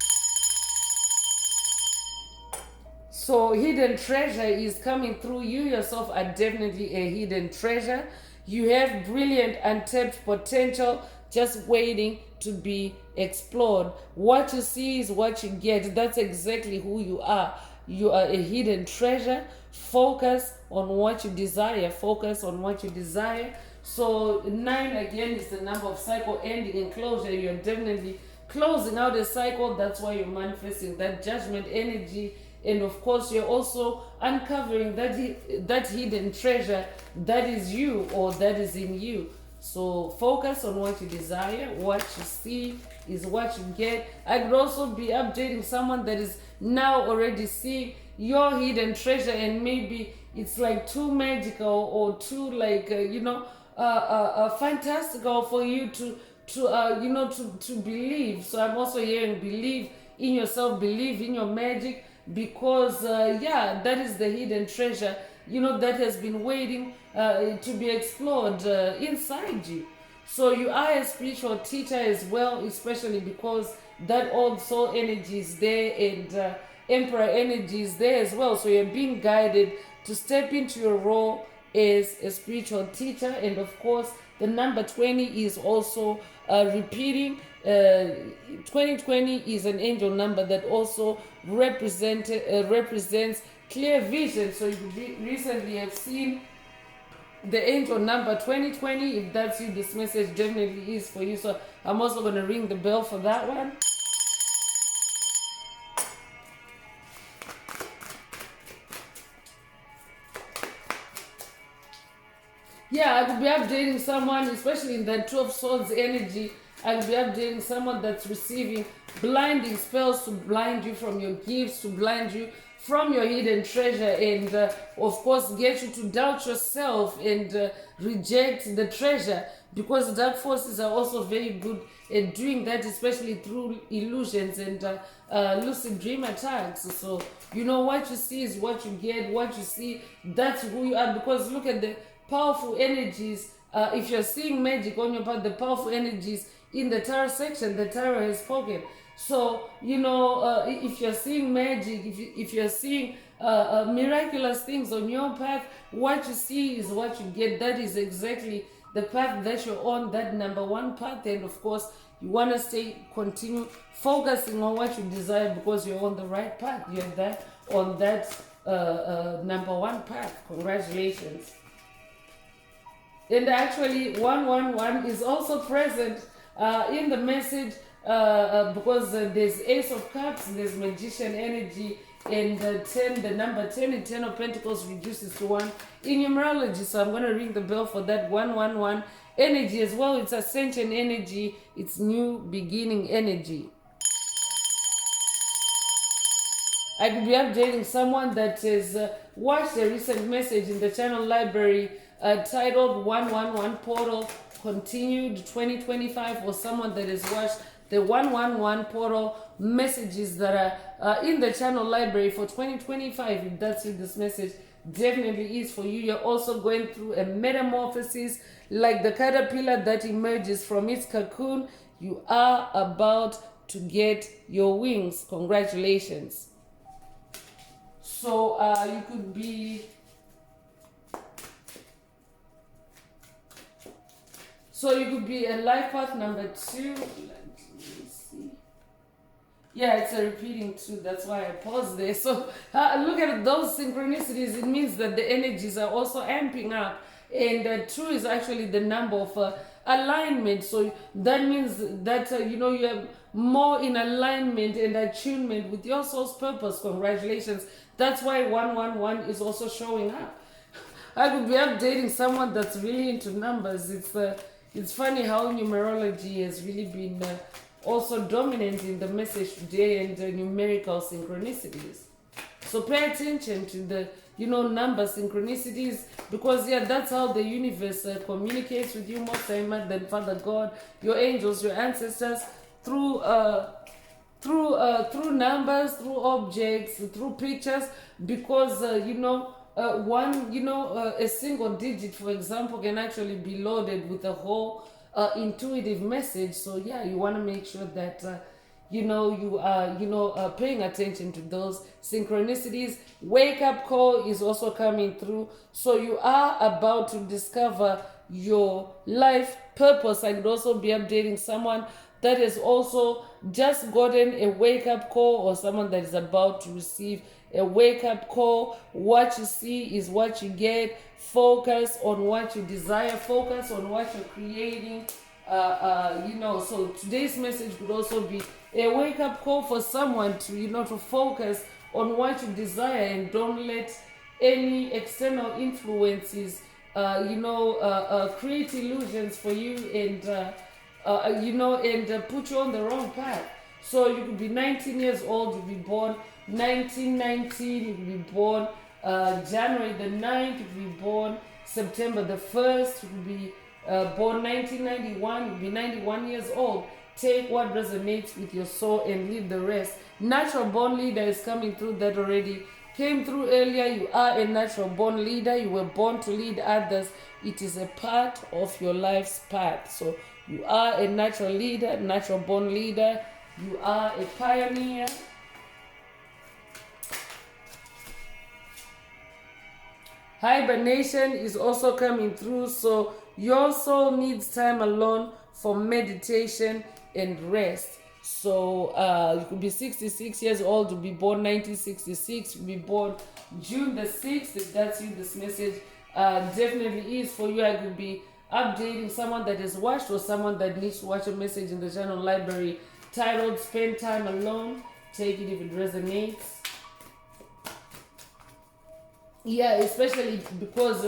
So hidden treasure is coming through. You yourself are definitely a hidden treasure. You have brilliant untapped potential just waiting to be explored. What you see is what you get. That's exactly who you are. You are a hidden treasure. Focus on what you desire. Focus on what you desire. So 9 again is the number of cycle ending and closure. You're definitely closing out a cycle. That's why you're manifesting that judgment energy. And of course, you're also uncovering that hidden treasure that is you or that is in you. So focus on what you desire. What you see is what you get. I could also be updating someone that is now already seeing your hidden treasure, and maybe it's like too magical or too like fantastical for you to believe. So I'm also hearing believe in yourself, believe in your magic, because that is the hidden treasure that has been waiting to be explored inside you. So you are a spiritual teacher as well, especially because that old soul energy is there, and emperor energy is there as well. So you're being guided to step into your role as a spiritual teacher. And of course, the number 20 is also repeating. 2020 is an angel number that also represents clear vision. So you recently have seen the angel number 2020. If that's you, this message definitely is for you. So I'm also going to ring the bell for that one. Yeah, I could be updating someone, especially in that 12 swords energy. I could be updating someone that's receiving blinding spells to blind you from your gifts, to blind you from your hidden treasure, and of course get you to doubt yourself and reject the treasure, because dark forces are also very good at doing that, especially through illusions and lucid dream attacks. So what you see is what you get. What you see, that's who you are. Because look at the powerful energies. If you're seeing magic on your part, the powerful energies in the tarot section, the tarot has spoken. So if you're seeing magic, if you're seeing miraculous things on your path, what you see is what you get. That is exactly the path that you're on, that number one path. And of course, you want to continue focusing on what you desire, because you're on the right path. You're on that number one path. Congratulations. And actually 111 is also present in the message. because there's Ace of Cups, there's Magician energy, and 10, the number 10 in 10 of Pentacles reduces to 1 in numerology. So I'm going to ring the bell for that 111 energy as well. It's Ascension energy, it's new beginning energy. I could be updating someone that has watched a recent message in the channel library titled 111 Portal Continued 2025, or someone that has watched the 111 Portal messages that are in the channel library for 2025. If that's you, this message definitely is for you. You're also going through a metamorphosis like the caterpillar that emerges from its cocoon. You are about to get your wings. Congratulations. So you could be, a life path number 2. Let me see. Yeah, it's a repeating 2. That's why I paused there. So look at those synchronicities. It means that the energies are also amping up. And 2 is actually the number of alignment. So that means that, you have more in alignment and attunement with your soul's purpose. Congratulations. That's why 111 is also showing up. I could be updating someone that's really into numbers. It's funny how numerology has really been also dominant in the message today, and numerical synchronicities. So pay attention to the number synchronicities, because that's how the universe communicates with you more time than Father God, your angels, your ancestors, through numbers, through objects, through pictures, because a single digit, for example, can actually be loaded with a whole intuitive message. So you want to make sure that you are paying attention to those synchronicities. Wake up call is also coming through. So you are about to discover your life purpose. I could also be updating someone that has also just gotten a wake up call, or someone that is about to receive a wake up call. What you see is what you get. Focus on what you desire. Focus on what you're creating. So today's message could also be a wake up call for someone to to focus on what you desire, and don't let any external influences create illusions for you, and put you on the wrong path. So you could be 19 years old, you could be born 1919, you could be born January the 9th, you could be born September the 1st, you could be born 1991, you could be 91 years old. Take what resonates with your soul and leave the rest. Natural born leader is coming through. That already came through earlier. You are a natural born leader. You were born to lead others. It is a part of your life's path. So you are a natural leader, natural born leader. You are a pioneer. Hibernation is also coming through. So your soul needs time alone for meditation and rest. So you could be 66 years old, to be born 1966, to be born June the 6th. If that's you, this message definitely is for you. I could be updating someone that has watched, or someone that needs to watch a message in the channel library titled Spend Time Alone. Take it if it resonates. Especially because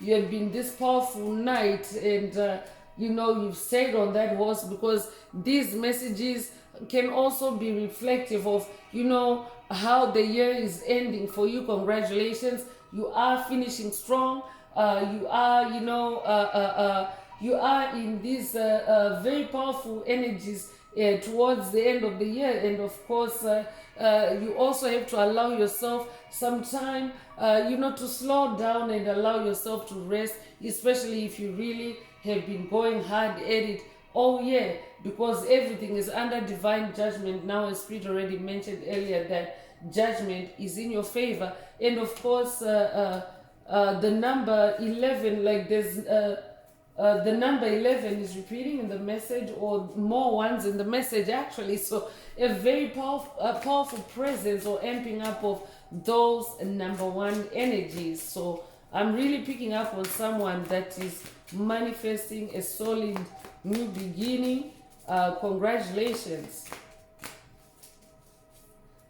you have been this powerful night, and you've stayed on that horse, because these messages can also be reflective of how the year is ending for you. Congratulations, you are finishing strong. You are in these very powerful energies towards the end of the year, and of course you also have to allow yourself some time to slow down and allow yourself to rest, especially if you really have been going hard at it all year, because everything is under divine judgment now, as Spirit already mentioned earlier, that judgment is in your favor. And of course the number 11, like there's the number 11 is repeating in the message, or more ones in the message actually. So a very powerful presence or amping up of those number 1 energies. So I'm really picking up on someone that is manifesting a solid new beginning Congratulations.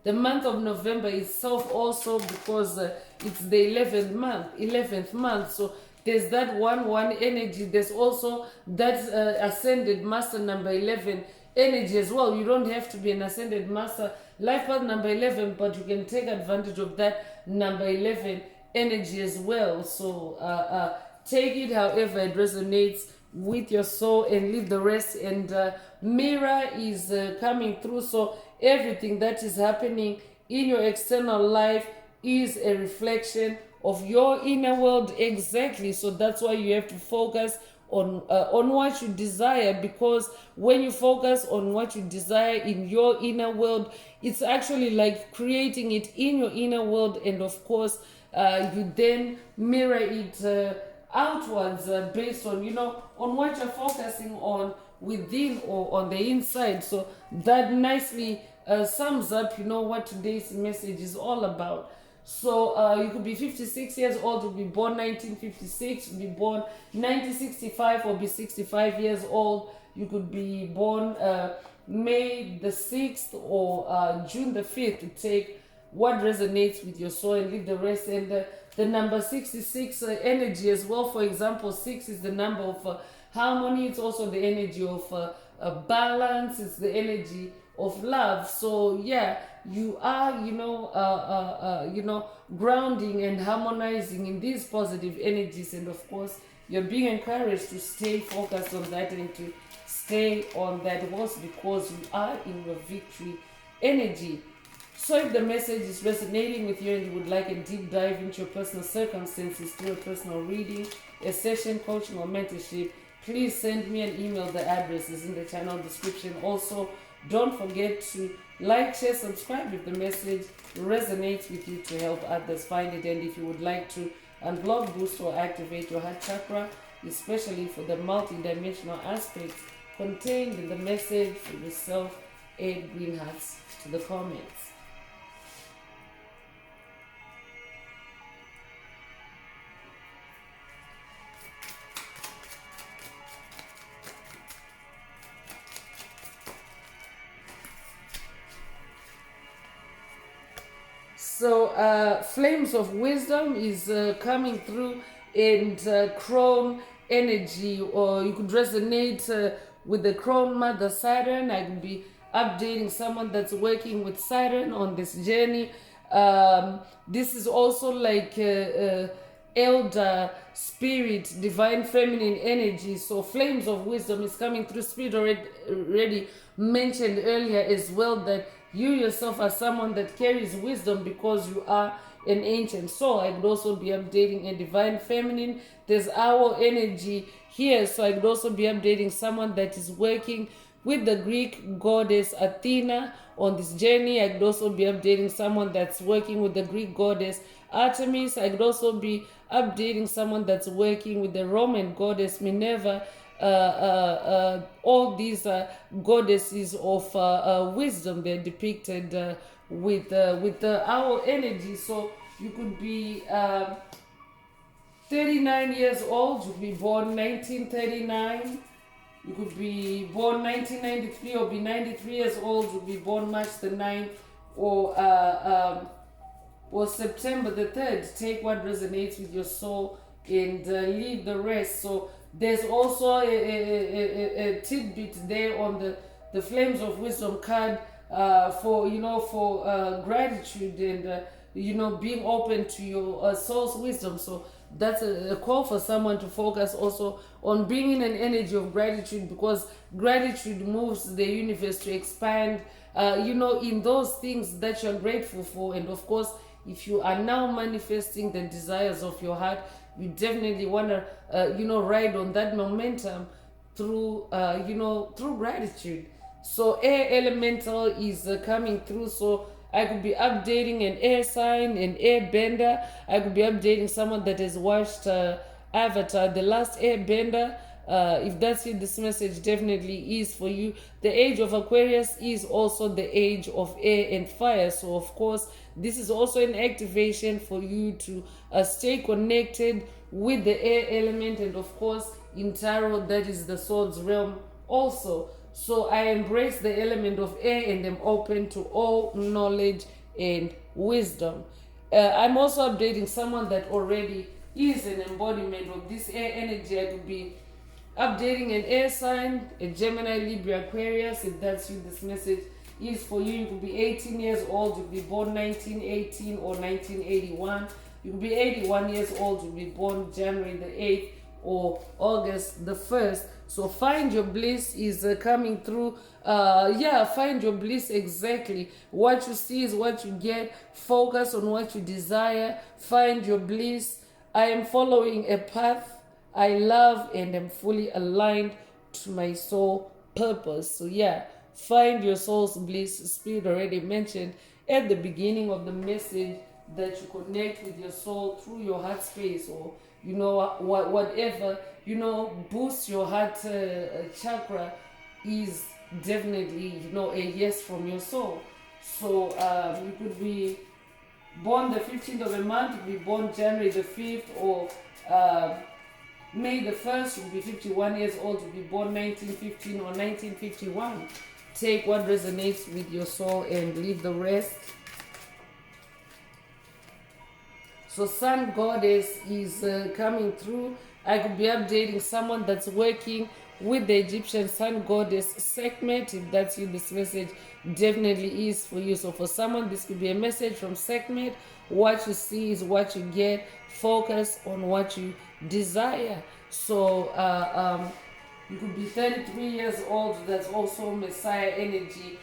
The month of November itself also, because it's the 11th month. So there's that 1 energy. There's also that ascended master number 11 energy as well. You don't have to be an ascended master life path number 11, but you can take advantage of that number 11 energy as well. So take it however it resonates with your soul and leave the rest. And mirror is coming through. So everything that is happening in your external life is a reflection of your inner world. Exactly. So that's why you have to focus on what you desire, because when you focus on what you desire in your inner world, it's actually like creating it in your inner world. And of course you then mirror it outwards, based on on what you're focusing on within or on the inside. So that nicely sums up what today's message is all about. So you could be 56 years old, to be born 1956, to be born 1965, or be 65 years old. You could be born May the 6th or June the 5th, to take what resonates with your soul and leave the rest. And the number 66 energy as well. For example, 6 is the number of harmony. It's also the energy of balance. It's the energy of love. So yeah, you are grounding and harmonizing in these positive energies. And of course you're being encouraged to stay focused on that and to stay on that horse, because you are in your victory energy. So if the message is resonating with you and you would like a deep dive into your personal circumstances through a personal reading, a session, coaching, or mentorship, please send me an email. The address is in the channel description. Also, don't forget to like, share, subscribe if the message resonates with you, to help others find it. And if you would like to unblock, boost, or activate your heart chakra, especially for the multi-dimensional aspects contained in the message, for yourself, add green hearts to the comments. So flames of wisdom is coming through, and crone energy, or you could resonate with the crone mother Saturn. I could be updating someone that's working with Saturn on this journey. This is also like elder spirit, divine feminine energy. So flames of wisdom is coming through. Spirit already mentioned earlier as well that you yourself are someone that carries wisdom, because you are an ancient soul. I could also be updating a divine feminine. There's our energy here, so I could also be updating someone that is working with the Greek goddess Athena on this journey. I could also be updating someone that's working with the Greek goddess Artemis. I could also be updating someone that's working with the Roman goddess Minerva. All these goddesses of wisdom, they're depicted with our energy. So you could be 39 years old, you could be born 1939. You could be born 1993 or be 93 years old. You could be born March the 9th or September the 3rd. Take what resonates with your soul and leave the rest. So there's also a tidbit there on the Flames of Wisdom card for gratitude and being open to your soul's wisdom. So that's a call for someone to focus also on being in an energy of gratitude, because gratitude moves the universe to expand in those things that you're grateful for. And of course, if you are now manifesting the desires of your heart, you definitely want to ride on that momentum through through gratitude. So air elemental is coming through. So I could be updating an air sign, an air bender. I could be updating someone that has watched Avatar, The Last Airbender. If that's you, this message definitely is for you. The age of Aquarius is also the age of air and fire. So of course, this is also an activation for you to stay connected with the air element. And of course, in tarot, that is the soul's realm also. So I embrace the element of air and am open to all knowledge and wisdom. I'm also updating someone that already is an embodiment of this air energy. I could be updating an air sign, a Gemini, Libra, Aquarius. If that's you, this message is for you. You could be 18 years old, you could be born 1918 or 1981. You could be 81 years old, you could be born January the 8th or August the 1st. So find your bliss is coming through. Find your bliss exactly. What you see is what you get. Focus on what you desire. Find your bliss. I am following a path I love and am fully aligned to my soul purpose. So find your soul's bliss. Spirit already mentioned at the beginning of the message that you connect with your soul through your heart space, or whatever boosts your heart chakra is definitely a yes from your soul. So you could be born the 15th of a month, you could be born January the 5th or May the 1st. You'll be 51 years old, you'll be born 1915 or 1951. Take what resonates with your soul and leave the rest. So Sun Goddess is coming through. I could be updating someone that's working with the Egyptian Sun Goddess Sekhmet. If that's you, this message definitely is for you. So for someone, this could be a message from Sekhmet. What you see is what you get. Focus on what you desire. So you could be 33 years old. That's also Messiah energy.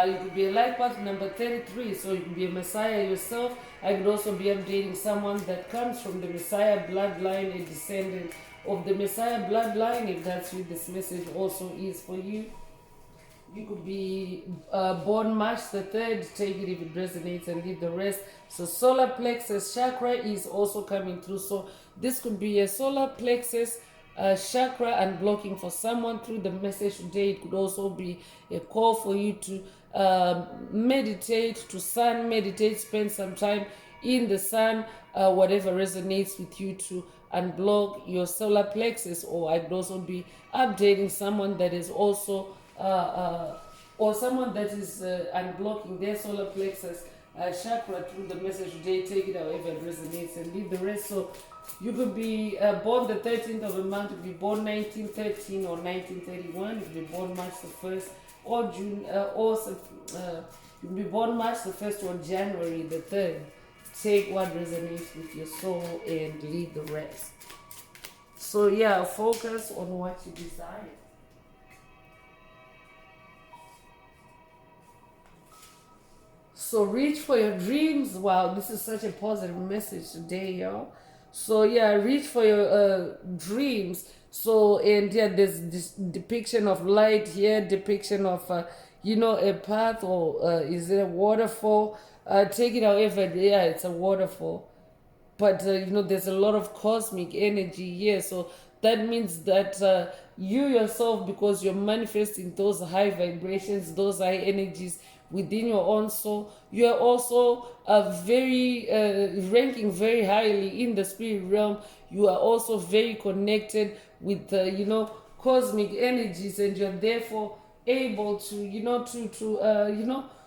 You could be a life path number 33, so you could be a Messiah yourself. I could also be updating someone that comes from the Messiah bloodline, a descendant of the Messiah bloodline. If that's you, this message also is for you. You could be born March the 3rd. Take it if it resonates and leave the rest. So solar plexus chakra is also coming through. So this could be a solar plexus chakra unblocking for someone through the message today. It could also be a call for you to meditate, to sun meditate, spend some time in the sun, whatever resonates with you, to unblock your solar plexus. Or I'd also be updating someone that is also or someone that is unblocking their solar plexus chakra through the message today. Take it however it resonates and leave the rest. So you could be born the 13th of a month, you could be born 1913 or 1931, you could be born March the 1st or June, you could be born March the 1st or January the 3rd. Take what resonates with your soul and leave the rest. So focus on what you desire. So reach for your dreams. Wow, this is such a positive message today, y'all. So reach for your dreams. So and there's this depiction of light here, depiction of a path, or is it a waterfall? Take it however, it's a waterfall. But there's a lot of cosmic energy here. So that means that you yourself, because you're manifesting those high vibrations, those high energies within your own soul, you are also very ranking very highly in the spirit realm. You are also very connected with cosmic energies, and you're therefore able to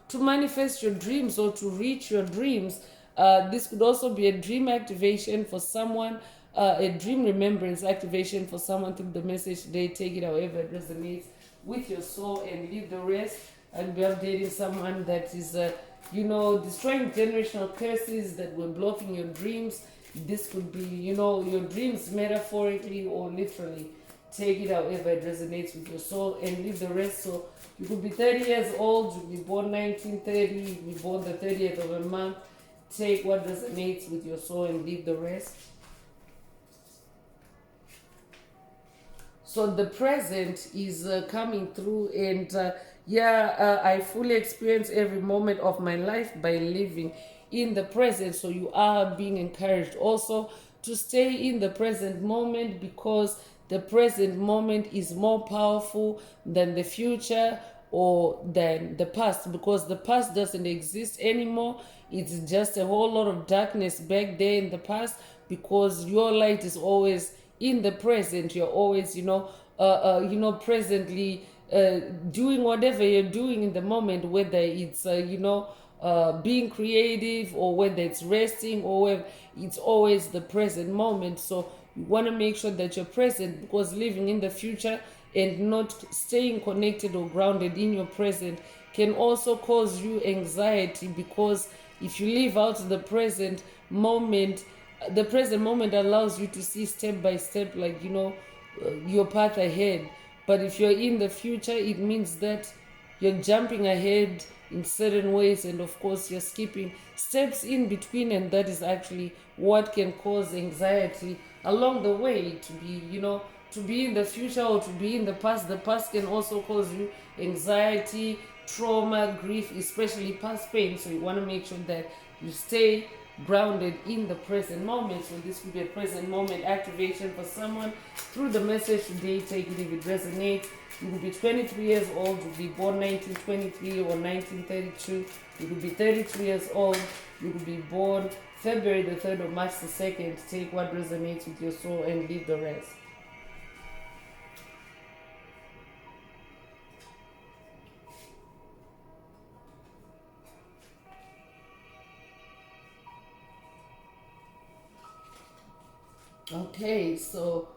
to manifest your dreams or to reach your dreams. This could also be a dream activation for someone, a dream remembrance activation for someone through the message today. Take it however it resonates with your soul and leave the rest. And be updating someone that is destroying generational curses that were blocking your dreams. This could be your dreams metaphorically or literally. Take it however it resonates with your soul and leave the rest. So you could be 30 years old, you could be born 1930, you could be born the 30th of a month. Take what resonates with your soul and leave the rest. So the present is coming through, and I fully experience every moment of my life by living in the present. So you are being encouraged also to stay in the present moment, because the present moment is more powerful than the future or than the past, because the past doesn't exist anymore. It's just a whole lot of darkness back there in the past, because your light is always in the present. You're always presently doing whatever you're doing in the moment, whether it's being creative, or whether it's resting, or whether it's always the present moment. So you want to make sure that you're present, because living in the future and not staying connected or grounded in your present can also cause you anxiety, because if you live out moment, the present moment allows you to see step by step, like your path ahead. But if you're in the future, it means that you're jumping ahead in certain ways, and of course you're skipping steps in between, and that is actually what can cause anxiety along the way. To be in the future or to be in the past can also cause you anxiety, trauma, grief, especially past pain. So you want to make sure that you stay grounded in the present moment. So this could be a present moment activation for someone through the message today. Take it if it resonates. You could be 23 years old, you could be born 1923 or 1932. You could be 33 years old, you could be born February the 3rd or March the 2nd. Take what resonates with your soul and leave the rest. Okay, so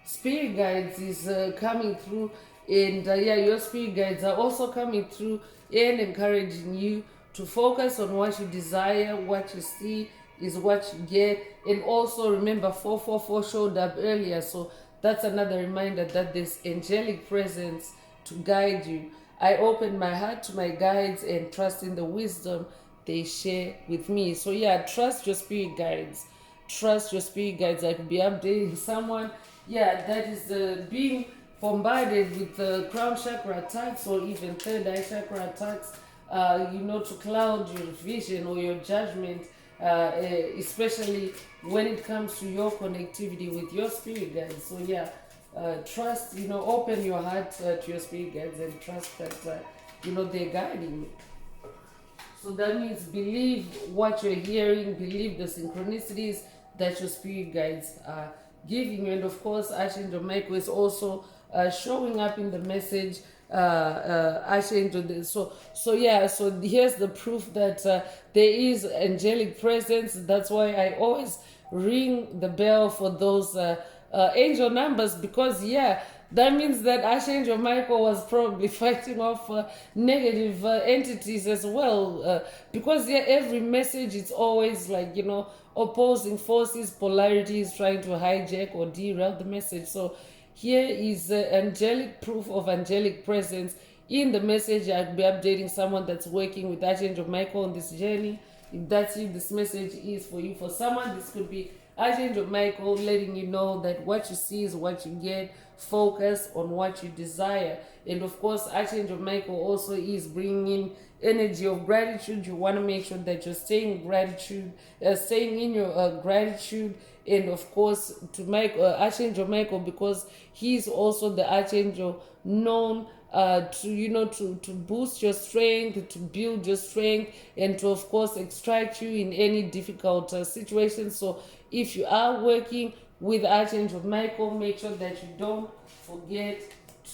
spirit guides is coming through, and your spirit guides are also coming through and encouraging you to focus on what you desire. What you see is what you get. And also remember, 444 showed up earlier, so that's another reminder that there's angelic presence to guide you. I open my heart to my guides and trust in the wisdom they share with me. So trust your spirit guides. Trust your spirit guides. I could be updating someone, that is being bombarded with the crown chakra attacks, or even third eye chakra attacks, to cloud your vision or your judgment, especially when it comes to your connectivity with your spirit guides. So trust, open your heart to your spirit guides and trust that they're guiding you. So that means believe what you're hearing, believe the synchronicities that your spirit guides are giving you. And of course, Archangel Michael is also showing up in the message. Archangel, so here's the proof that there is angelic presence. That's why I always ring the bell for those angel numbers, because that means that Archangel Michael was probably fighting off negative entities as well, because every message is always like opposing forces, polarities trying to hijack or derail the message. So here is angelic proof of angelic presence in the message. I'll be updating someone that's working with Archangel Michael on this journey. If that's you, this message is for you. For someone, this could be Archangel Michael letting you know that what you see is what you get. Focus on what you desire. And of course, Archangel Michael also is bringing in energy of gratitude. You want to make sure that you're staying staying in your gratitude. And of course, to Archangel Michael, because he's also the archangel known to boost your strength, to build your strength, and to of course extract you in any difficult situation. So if you are working with Archangel Michael, make sure that you don't forget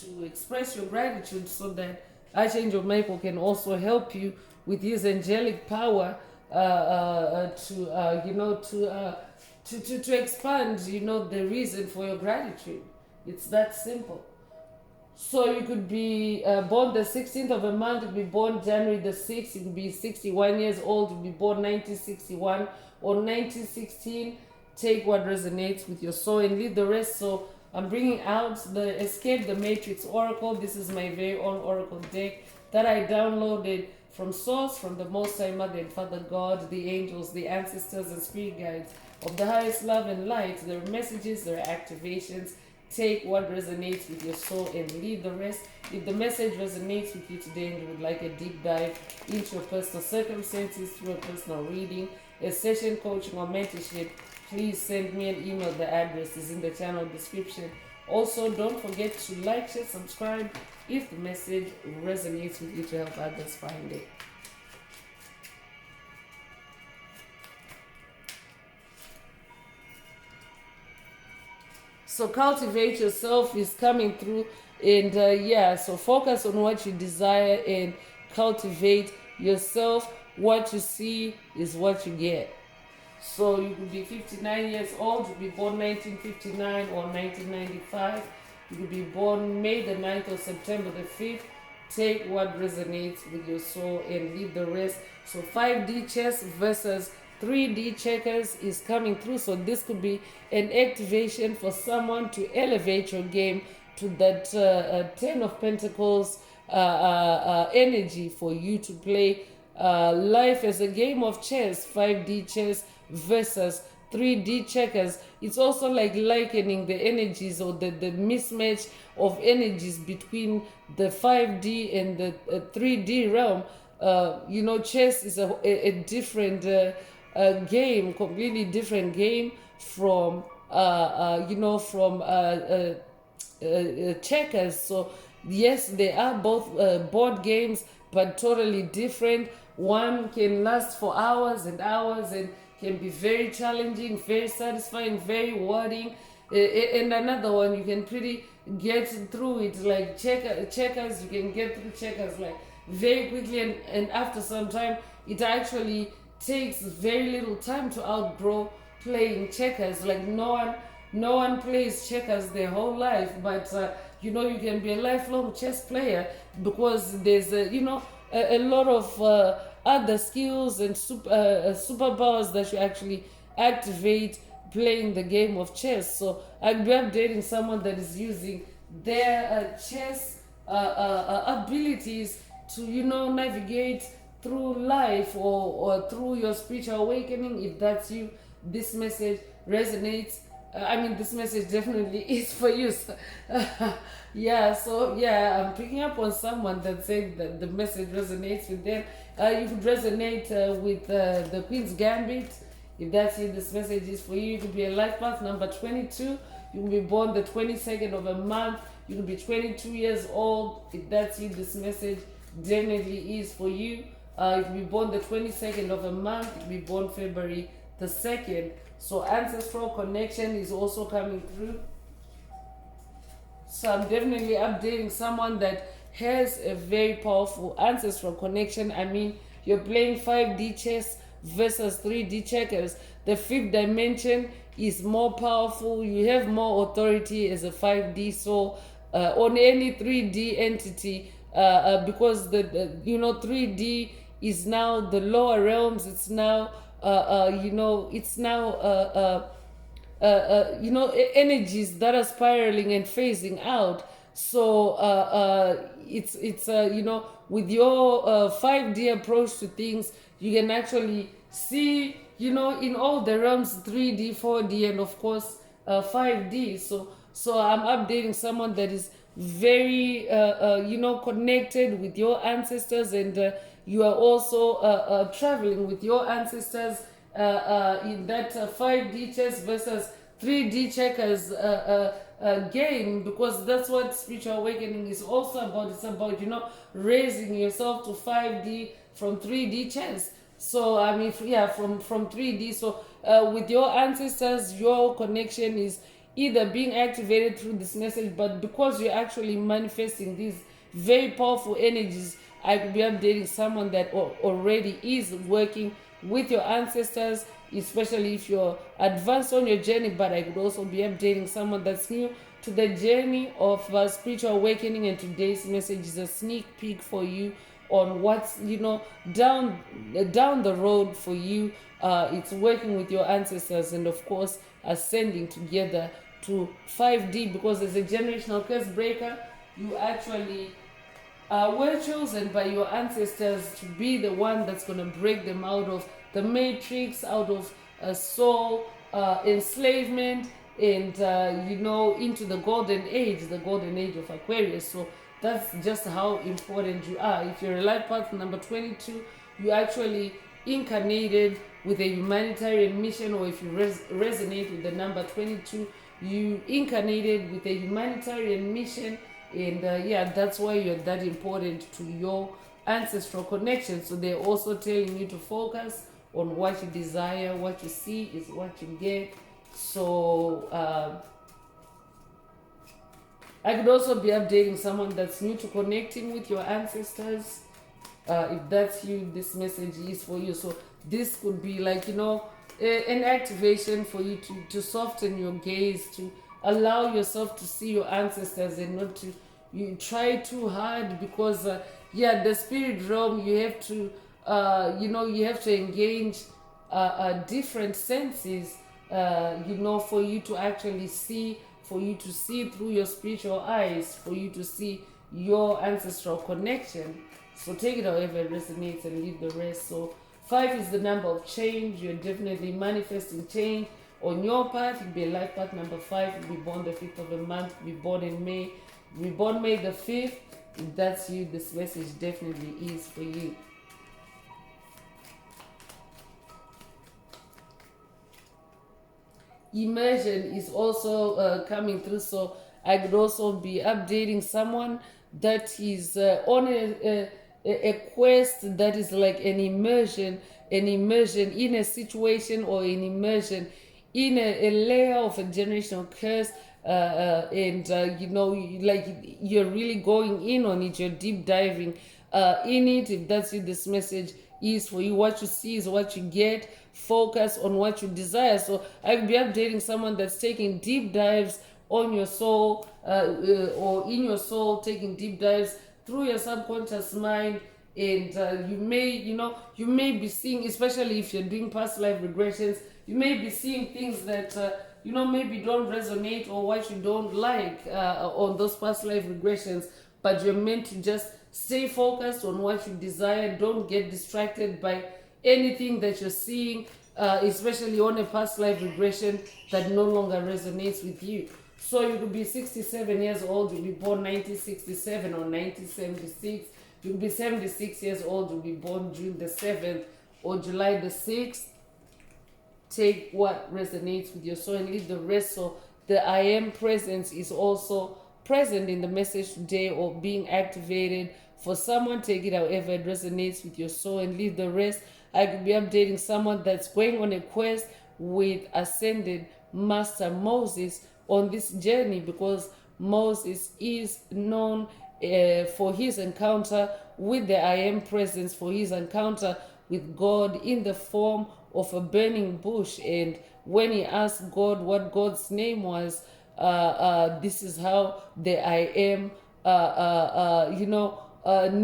to express your gratitude, so that Archangel Michael can also help you with his angelic power to expand the reason for your gratitude. It's that simple. So you could be born the 16th of a month, you could be born January the 6th, you could be 61 years old, you could be born 1961 or 1916. Take what resonates with your soul and leave the rest. So I'm bringing out the Escape the Matrix Oracle. This is my very own Oracle deck that I downloaded from Source, from the Most High Mother and Father God, the angels, the ancestors and spirit guides of the highest love and light. There are messages, there are activations. Take what resonates with your soul and leave the rest. If the message resonates with you today and you would like a deep dive into your personal circumstances through a personal reading, a session coaching or mentorship, please send me an email. The address is in the channel description. Also, don't forget to like, share, subscribe if the message resonates with you, to help others find it. So cultivate yourself is coming through, and yeah, so focus on what you desire and cultivate yourself. What you see is what you get. So you could be 59 years old, you could be born 1959 or 1995. You could be born May the 9th or September the 5th. Take what resonates with your soul and leave the rest. So 5D chess versus 3D checkers is coming through. So this could be an activation for someone to elevate your game to that 10 of Pentacles energy for you to play life as a game of chess, 5D chess versus 3D checkers. It's also like likening the energies or the mismatch of energies between the 5D and the 3D realm. Chess is a different game, completely different game from checkers. So yes, they are both board games, but totally different. One can last for hours and hours and can be very challenging, very satisfying, very rewarding. And another one, you can pretty get through it like checkers. You can get through checkers like very quickly, and after some time, it actually takes very little time to outgrow playing checkers. Like no one plays checkers their whole life, but you can be a lifelong chess player because there's a lot of other skills and superpowers that you actually activate playing the game of chess. So I'd be updating someone that is using their chess abilities to navigate through life or through your spiritual awakening. If that's you, this message resonates. This message definitely is for you. I'm picking up on someone that said that the message resonates with them. You could resonate with the Queen's Gambit. If that's you, this message is for you. You could be a life path number 22. You could be born the 22nd of a month. You could be 22 years old. If that's you, this message definitely is for you. You could be born the 22nd of a month. You could be born February the 2nd. So ancestral connection is also coming through. So I'm definitely updating someone that has a very powerful ancestral connection. You're playing 5D chess versus 3D checkers. The fifth dimension is more powerful. You have more authority as a 5D soul on any 3D entity because the 3D is now the lower realms. It's now energies that are spiraling and phasing out. So it's with your 5D approach to things, you can actually see in all the realms, 3D, 4D, and of course 5D. So I'm updating someone that is very connected with your ancestors, and you are also traveling with your ancestors in that 5D chess versus 3D checkers game, because that's what spiritual awakening is also about. It's about raising yourself to 5D from 3D chess. So from 3D. So with your ancestors, your connection is either being activated through this message, but because you're actually manifesting these very powerful energies, I could be updating someone that already is working with your ancestors, especially if you're advanced on your journey. But I could also be updating someone that's new to the journey of spiritual awakening, and today's message is a sneak peek for you on what's down the road for you. It's working with your ancestors, and of course ascending together to 5D, because as a generational curse breaker, you actually were chosen by your ancestors to be the one that's going to break them out of the matrix, out of soul enslavement, and into the golden age of Aquarius. So that's just how important you are. If you're a life path number 22, you actually incarnated with a humanitarian mission, or if you resonate with the number 22, you incarnated with a humanitarian mission. And that's why you're that important to your ancestral connection. So they're also telling you to focus on what you desire. What you see is what you get. So I could also be updating someone that's new to connecting with your ancestors. If that's you, this message is for you. So this could be like, an activation for you to soften your gaze, to allow yourself to see your ancestors and not to you try too hard, because the spirit realm, you have to you have to engage different senses, for you to actually see, for you to see through your spiritual eyes, for you to see your ancestral connection. So take it however it resonates and leave the rest. So 5 is the number of change. You're definitely manifesting change on your path. You'll be a life path number 5. You'll be born the 5th of the month. You'll be born in May. You'll be born May the 5th. If that's you, this message definitely is for you. Immersion is also coming through. So I could also be updating someone that is on a quest that is like an immersion in a situation, or an immersion in a layer of a generational curse, and like you're really going in on it, you're deep diving in it. If that's you, this message is for you. What you see is what you get. Focus on what you desire. So I could be updating someone that's taking deep dives on your soul, or in your soul, taking deep dives through your subconscious mind. And you may be seeing, especially if you're doing past life regressions, you may be seeing things that maybe don't resonate, or what you don't like on those past life regressions. But you're meant to just stay focused on what you desire. Don't get distracted by anything that you're seeing, especially on a past life regression that no longer resonates with you. So you could be 67 years old, you'll be born 1967 or 1976. You could be 76 years old, you'll be born June the 7th or July the 6th. Take what resonates with your soul and leave the rest. So the I am presence is also present in the message today, or being activated for someone. Take it however it resonates with your soul and leave the rest. I could be updating someone that's going on a quest with ascended Master Moses on this journey, because Moses is known for his encounter with the I am presence, for his encounter with God in the form of a burning bush. And when he asked God what God's name was, this is how the I am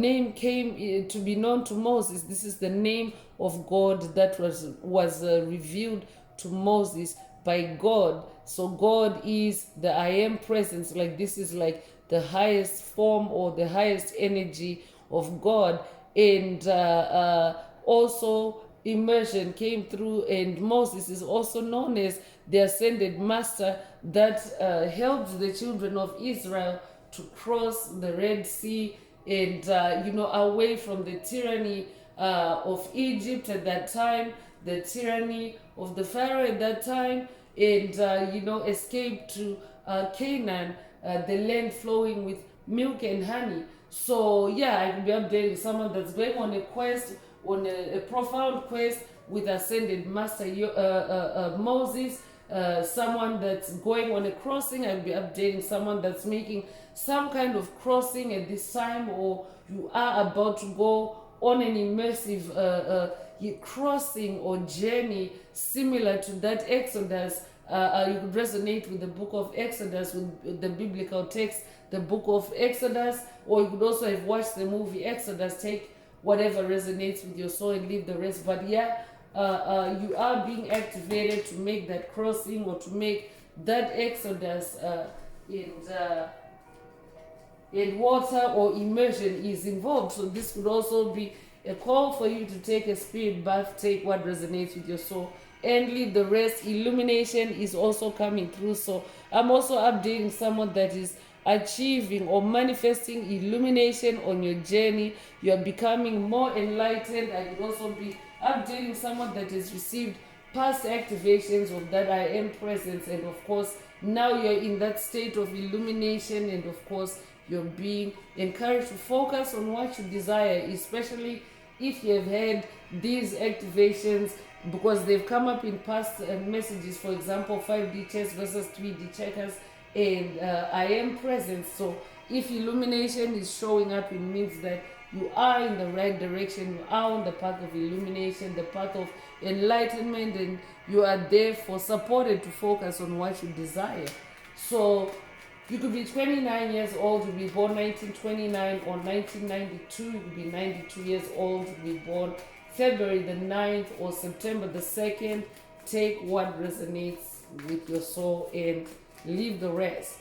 name came to be known to Moses. This is the name of God that was revealed to Moses by God. So God is the I am presence. Like, this is like the highest form or the highest energy of God. And also immersion came through, and Moses is also known as the ascended master that helped the children of Israel to cross the Red Sea and away from the tyranny of Egypt at that time, the tyranny of the Pharaoh at that time, and escape to Canaan, the land flowing with milk and honey. So I could be updating someone that's going on a quest, on a profound quest with ascended master Moses. Someone that's going on a crossing. I'll be updating someone that's making some kind of crossing at this time, or you are about to go on an immersive crossing or journey similar to that Exodus. You could resonate with the book of Exodus, with the biblical text, the book of Exodus, or you could also have watched the movie Exodus. Take whatever resonates with your soul and leave the rest. But you are being activated to make that crossing, or to make that Exodus, and water or immersion is involved. So this could also be a call for you to take a spirit bath. Take what resonates with your soul and leave the rest. Illumination is also coming through. So I'm also updating someone that is achieving or manifesting illumination on your journey. You are becoming more enlightened. I could also be updating someone that has received past activations of that I am presence, and of course now you're in that state of illumination, and of course you're being encouraged to focus on what you desire, especially if you have had these activations because they've come up in past messages. For example, 5D chess versus 3D checkers. and I am present. So if illumination is showing up, it means that you are in the right direction, you are on the path of illumination, the path of enlightenment, and you are therefore supported to focus on what you desire. So you could be 29 years old, you be born 1929 or 1992, you could be 92 years old, you be born February the 9th or September the 2nd. Take what resonates with your soul and leave the rest.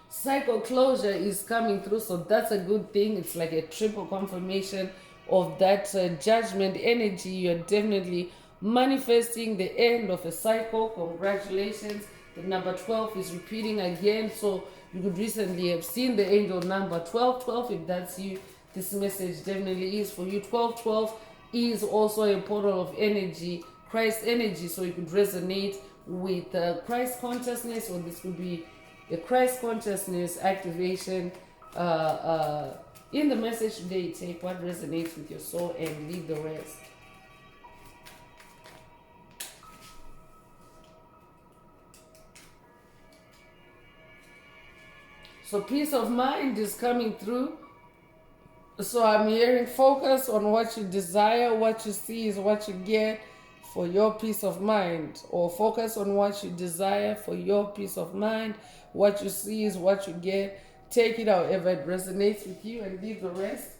Cycle closure is coming through, so that's a good thing. It's like a triple confirmation of that judgment energy. You're definitely manifesting the end of a cycle. Congratulations. The number 12 is repeating again, so you could recently have seen the angel number 1212. If that's you, this message definitely is for you. 1212 is also a portal of energy, Christ energy, so you could resonate with Christ consciousness, or this could be a Christ consciousness activation. In the message today, take what resonates with your soul and leave the rest. So peace of mind is coming through. So I'm hearing focus on what you desire, what you see is what you get for your peace of mind. Or focus on what you desire for your peace of mind. What you see is what you get. Take it however it resonates with you and leave the rest.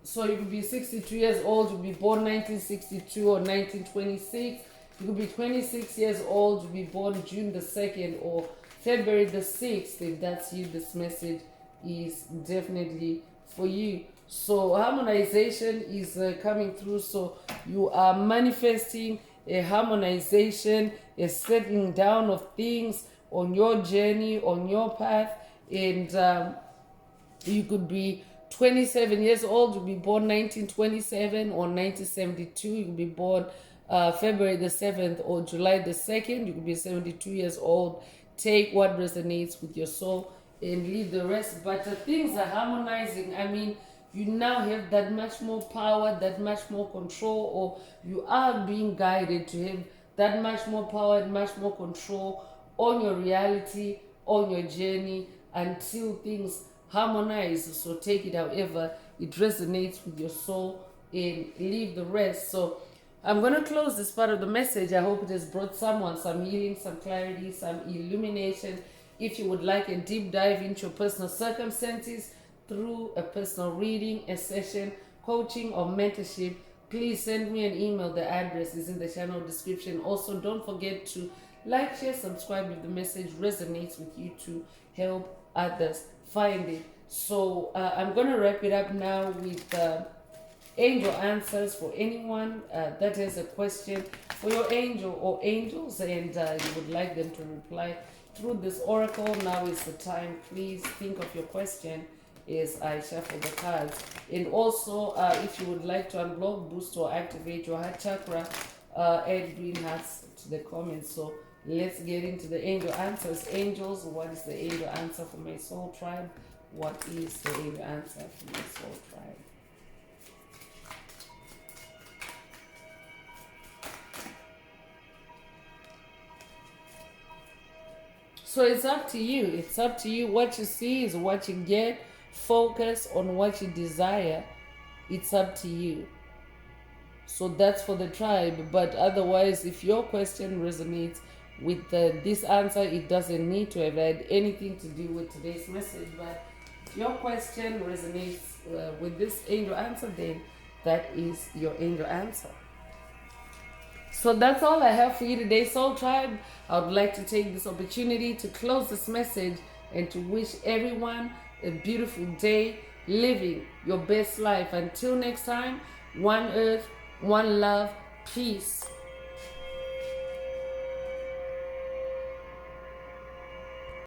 So you could be 62 years old, you could be born 1962 or 1926. You could be 26 years old, you could be born June the 2nd or February the 6th. If that's you, this message is definitely for you. So harmonization is coming through. So you are manifesting a harmonization, a settling down of things on your journey, on your path. And you could be 27 years old, you'll be born 1927 or 1972. You could be born February the 7th or July the 2nd. You could be 72 years old. Take what resonates with your soul and leave the rest. But things are harmonizing. I mean, you now have that much more power, that much more control, or you are being guided to have that much more power and much more control on your reality, on your journey, until things harmonize. So take it however it resonates with your soul and leave the rest. So I'm going to close this part of the message. I hope it has brought someone some healing, some clarity, some illumination. If you would like a deep dive into your personal circumstances through a personal reading, a session, coaching, or mentorship, please send me an email. The address is in the channel description. Also, don't forget to like, share, subscribe if the message resonates with you, to help others find it. So I'm going to wrap it up now with angel answers for anyone that has a question for your angel or angels, and you would like them to reply through this oracle. Now is the time. Please think of your question as I shuffle the cards. And also, if you would like to unblock, boost, or activate your heart chakra, add green hearts to the comments. So let's get into the angel answers. Angels, what is the angel answer for my soul tribe? What is the angel answer for my soul tribe? So it's up to you. It's up to you. What you see is what you get. Focus on what you desire. It's up to you. So that's for the tribe. But otherwise, if your question resonates with this answer, it doesn't need to have had anything to do with today's message. But if your question resonates with this angel answer, then that is your angel answer. So that's all I have for you today, Soul Tribe. I would like to take this opportunity to close this message and to wish everyone a beautiful day, living your best life. Until next time, one earth, one love, peace.